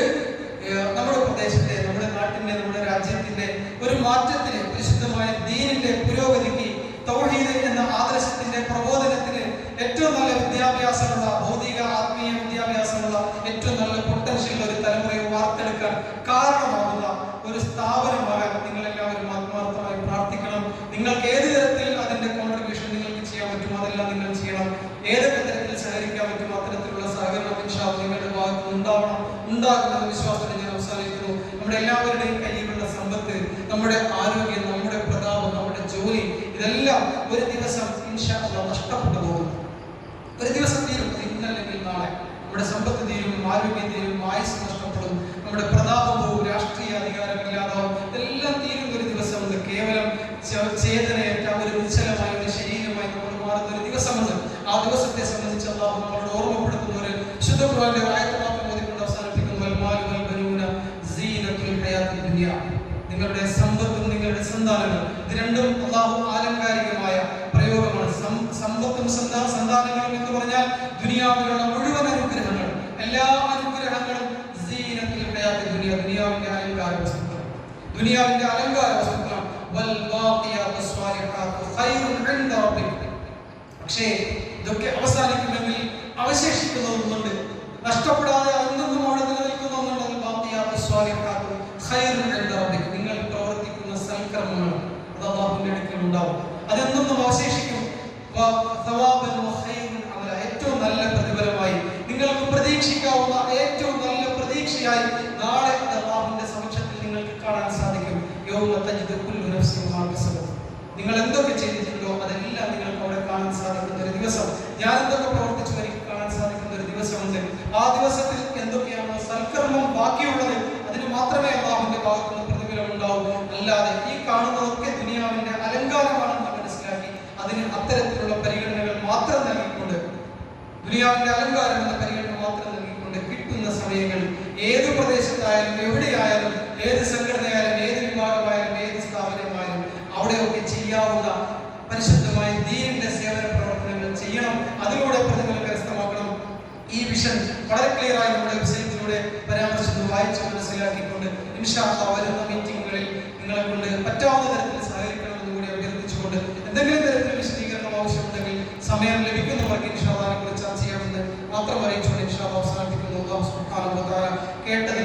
നമ്മുടെ പ്രദേശത്തെ, നമ്മുടെ നാട്ടിന്റെ, നമ്മുടെ രാജ്യത്തിന്റെ ഒരു മാറ്റത്തിന്, പരിശുദ്ധമായ ദീനിന്റെ പുരോഗതിക്ക്, തൗഹീദ് എന്ന ആദർശത്തിന്റെ പ്രബോധനത്തിന് ഏറ്റവും നല്ല വിദ്യാഭ്യാസമുള്ള, ഭൗതിക ആത്മീയ വിദ്യാഭ്യാസമുള്ള, ഏറ്റവും നല്ല പൊട്ടൻഷ്യൽ ഒരു തലമുറയെ വാർത്തെടുക്കാൻ കാരണമാകുന്ന ഒരു സ്ഥാപനമാകാൻ നിങ്ങളെല്ലാവരും ആത്മാർത്ഥമായി പ്രാർത്ഥിക്കണം. നിങ്ങൾക്ക് ഏത് തരത്തിൽ അതിന്റെ കോൺട്രിബ്യൂഷൻ നിങ്ങൾക്ക് ചെയ്യാൻ പറ്റുമോ അതെല്ലാം നിങ്ങൾ ചെയ്യണം. ഏതൊക്കെ തരത്തിൽ സഹകരിക്കാൻ പറ്റുമോ അത്തരത്തിലുള്ള സഹകരണം ഇൻഷാ അല്ലാഹ് നിങ്ങളുടെ ഭാഗത്ത് ഉണ്ടാകുമെന്ന വിശ്വാസത്തിൽ ഞാൻ അവസാനിക്കുന്നു. നമ്മുടെ എല്ലാവരുടെയും കയ്യിലുള്ള സമ്പത്ത്, നമ്മുടെ ആരോഗ്യം, നമ്മുടെ പ്രതാപം, നമ്മുടെ ജോലി, ഇതെല്ലാം ഒരു ദിവസം ഇൻഷാ അല്ലാഹ് നഷ്ടപ്പെട്ടു പോകും. ഒരു ദിവസം തീരും, ഇന്നല്ലെങ്കിൽ നാളെ. നമ്മുടെ സമ്പത്ത് തീരും, ആരോഗ്യം തീരും, ആയുസ് നഷ്ടപ്പെടും, നമ്മുടെ പ്രതാപം പോകും, രാഷ്ട്രീയ അധികാരം ഇല്ലാതാവും. ഇതെല്ലാം തീരുന്ന ഒരു ദിവസമുണ്ട്. കേവലം ചേതനയേറ്റ ഒരു നിശ്ചലമായ ഒരു ശരീരമായി നമ്മൾ മാറുന്ന ഒരു ദിവസമുണ്ട്. ആ ദിവസത്തെ സംബന്ധിച്ച് അല്ലാഹു നമ്മളോട് ഓർമ്മപ്പെടുത്തുന്ന ഒരു ശുദ്ധ ഖുർആന്റെ ആയത്ത് മാത്രം ഓതിക്കൊണ്ട് അവസാനിപ്പിക്കുന്നു. വൽ മാലു വൽ ബനൂന സീനത്തുൽ ഹയാത്തിദ് ദുനിയ. നിങ്ങളുടെ സമ്പത്തും നിങ്ങളുടെ സന്താനങ്ങളും, ഇത് രണ്ടും അല്ലാഹു ആലങ്കാരികമായ പ്രയോഗമാണ്. സമ്പത്തും സന്താനങ്ങളും എന്ന് പറഞ്ഞാൽ ദുനിയാവിലുള്ള മുഴുവൻ അനുഗ്രഹങ്ങളും, എല്ലാ അനുഗ്രഹങ്ങളും സീനത്തുൽ ഹയാത്തിദ് ദുനിയ, ദുനിയാവിന്റെ അലങ്കാര വസ്തുക്കളാണ്. ദുനിയാവിന്റെ അലങ്കാര വസ്തുക്കളാണ്. വൽ ബാഖിയാത്തുസ് സ്വാലിഹാത്തു ഖൈറുൻ ഇൻദ റബ്ബിക. പക്ഷേ ഇതൊക്കെ അവസാനിക്കുമെങ്കിൽ അവശേഷിക്കുന്ന ഒന്നുണ്ട്, നഷ്ടപ്പെടാതെ അന്നും അവിടെ നിലനിൽക്കുന്ന ഒന്നുണ്ട്. നിങ്ങൾ പ്രവർത്തിക്കുന്ന സൽക്കർമ്മങ്ങൾ അത് അല്ലാഹുവിന്റെ അടുക്കൽ ഉണ്ടാവും, അതെന്നും അവശേഷിക്കും. ഏറ്റവും നല്ല പ്രതിഫലമായി നിങ്ങൾക്ക് പ്രതീക്ഷിക്കാവുന്ന ഏറ്റവും നല്ല പ്രതീക്ഷയായി നാളെ അല്ലാഹുവിന്റെ സമക്ഷത്തിൽ നിങ്ങൾക്ക് കാണാൻ സാധിക്കും. നിങ്ങൾ എന്തൊക്കെ ചെയ്തിട്ടുണ്ടോ അതെല്ലാം നിങ്ങൾക്ക് അവിടെ കാണാൻ സാധിക്കുന്ന ഒരു ദിവസം, ഞാൻ എന്തൊക്കെ പ്രവർത്തിച്ചു എനിക്ക് കാണാൻ സാധിക്കുന്ന ഒരു ദിവസമുണ്ട്. ആ ദിവസത്തിൽ എന്തൊക്കെയാണോ സൽക്കർമ്മം ബാക്കിയുള്ളത് അതിന് മാത്രമേ അല്ലാഹുവിന്റെ ഭാഗത്തുനിന്ന് പ്രതിഫലം ഉണ്ടാവൂ. അല്ലാതെ ഈ കാണുന്നതൊക്കെ ദുനിയാവിന്റെ അലങ്കാരമാണെന്ന് മനസ്സിലാക്കി അതിന് അത്തരത്തിലുള്ള പരിഗണനകൾ മാത്രം നൽകിക്കൊണ്ട്, ദുനിയാവിന്റെ അലങ്കാരം എന്ന പരിഗണന മാത്രം നൽകിക്കൊണ്ട് കിട്ടുന്ന സമയങ്ങൾ ഏത് പ്രദേശത്തായാലും, എവിടെയായാലും, ഏത് സംഘടനയായാലും, ഏത് വിഭാഗമായാലും, ഏത് സ്ഥാപനമായാലും അവിടെയൊക്കെ ചെയ്യാവുന്ന പരിശുദ്ധമായ ദീനിന്റെ സേവന പ്രവർത്തനങ്ങൾ ചെയ്യണം. അതിലൂടെ പ്രതിഫലം കരസ്ഥമാക്കണം. ഈ വിഷൻ വളരെ ക്ലിയർ ആയി നമ്മുടെ വെബ്സൈറ്റിലൂടെ പരാമർശിച്ച് വായിച്ച് മനസ്സിലാക്കിക്കൊണ്ട് ഇൻഷാ അല്ലാഹ് വരുന്ന മീറ്റിങ്ങുകളിൽ നിങ്ങളെ കൊണ്ട് പറ്റാവുന്ന തരത്തിൽ സഹകരിക്കണമെന്ന് കൂടി അഭ്യർത്ഥിച്ചുകൊണ്ട്, എന്തെങ്കിലും തരത്തിൽ വിശദീകരണം ആവശ്യമുണ്ടെങ്കിൽ സമയം ലഭിക്കുന്നവർക്ക് ഇൻഷാ അല്ലാഹ് ചർച്ച ചെയ്യാമെന്ന് മാത്രം അറിയിച്ചുകൊണ്ട് ഇൻഷാ അല്ലാഹ് അവസാനിപ്പിക്കുന്നു. അല്ലാഹു സുബ്ഹാനഹു വ തആല കേട്ടതിൽ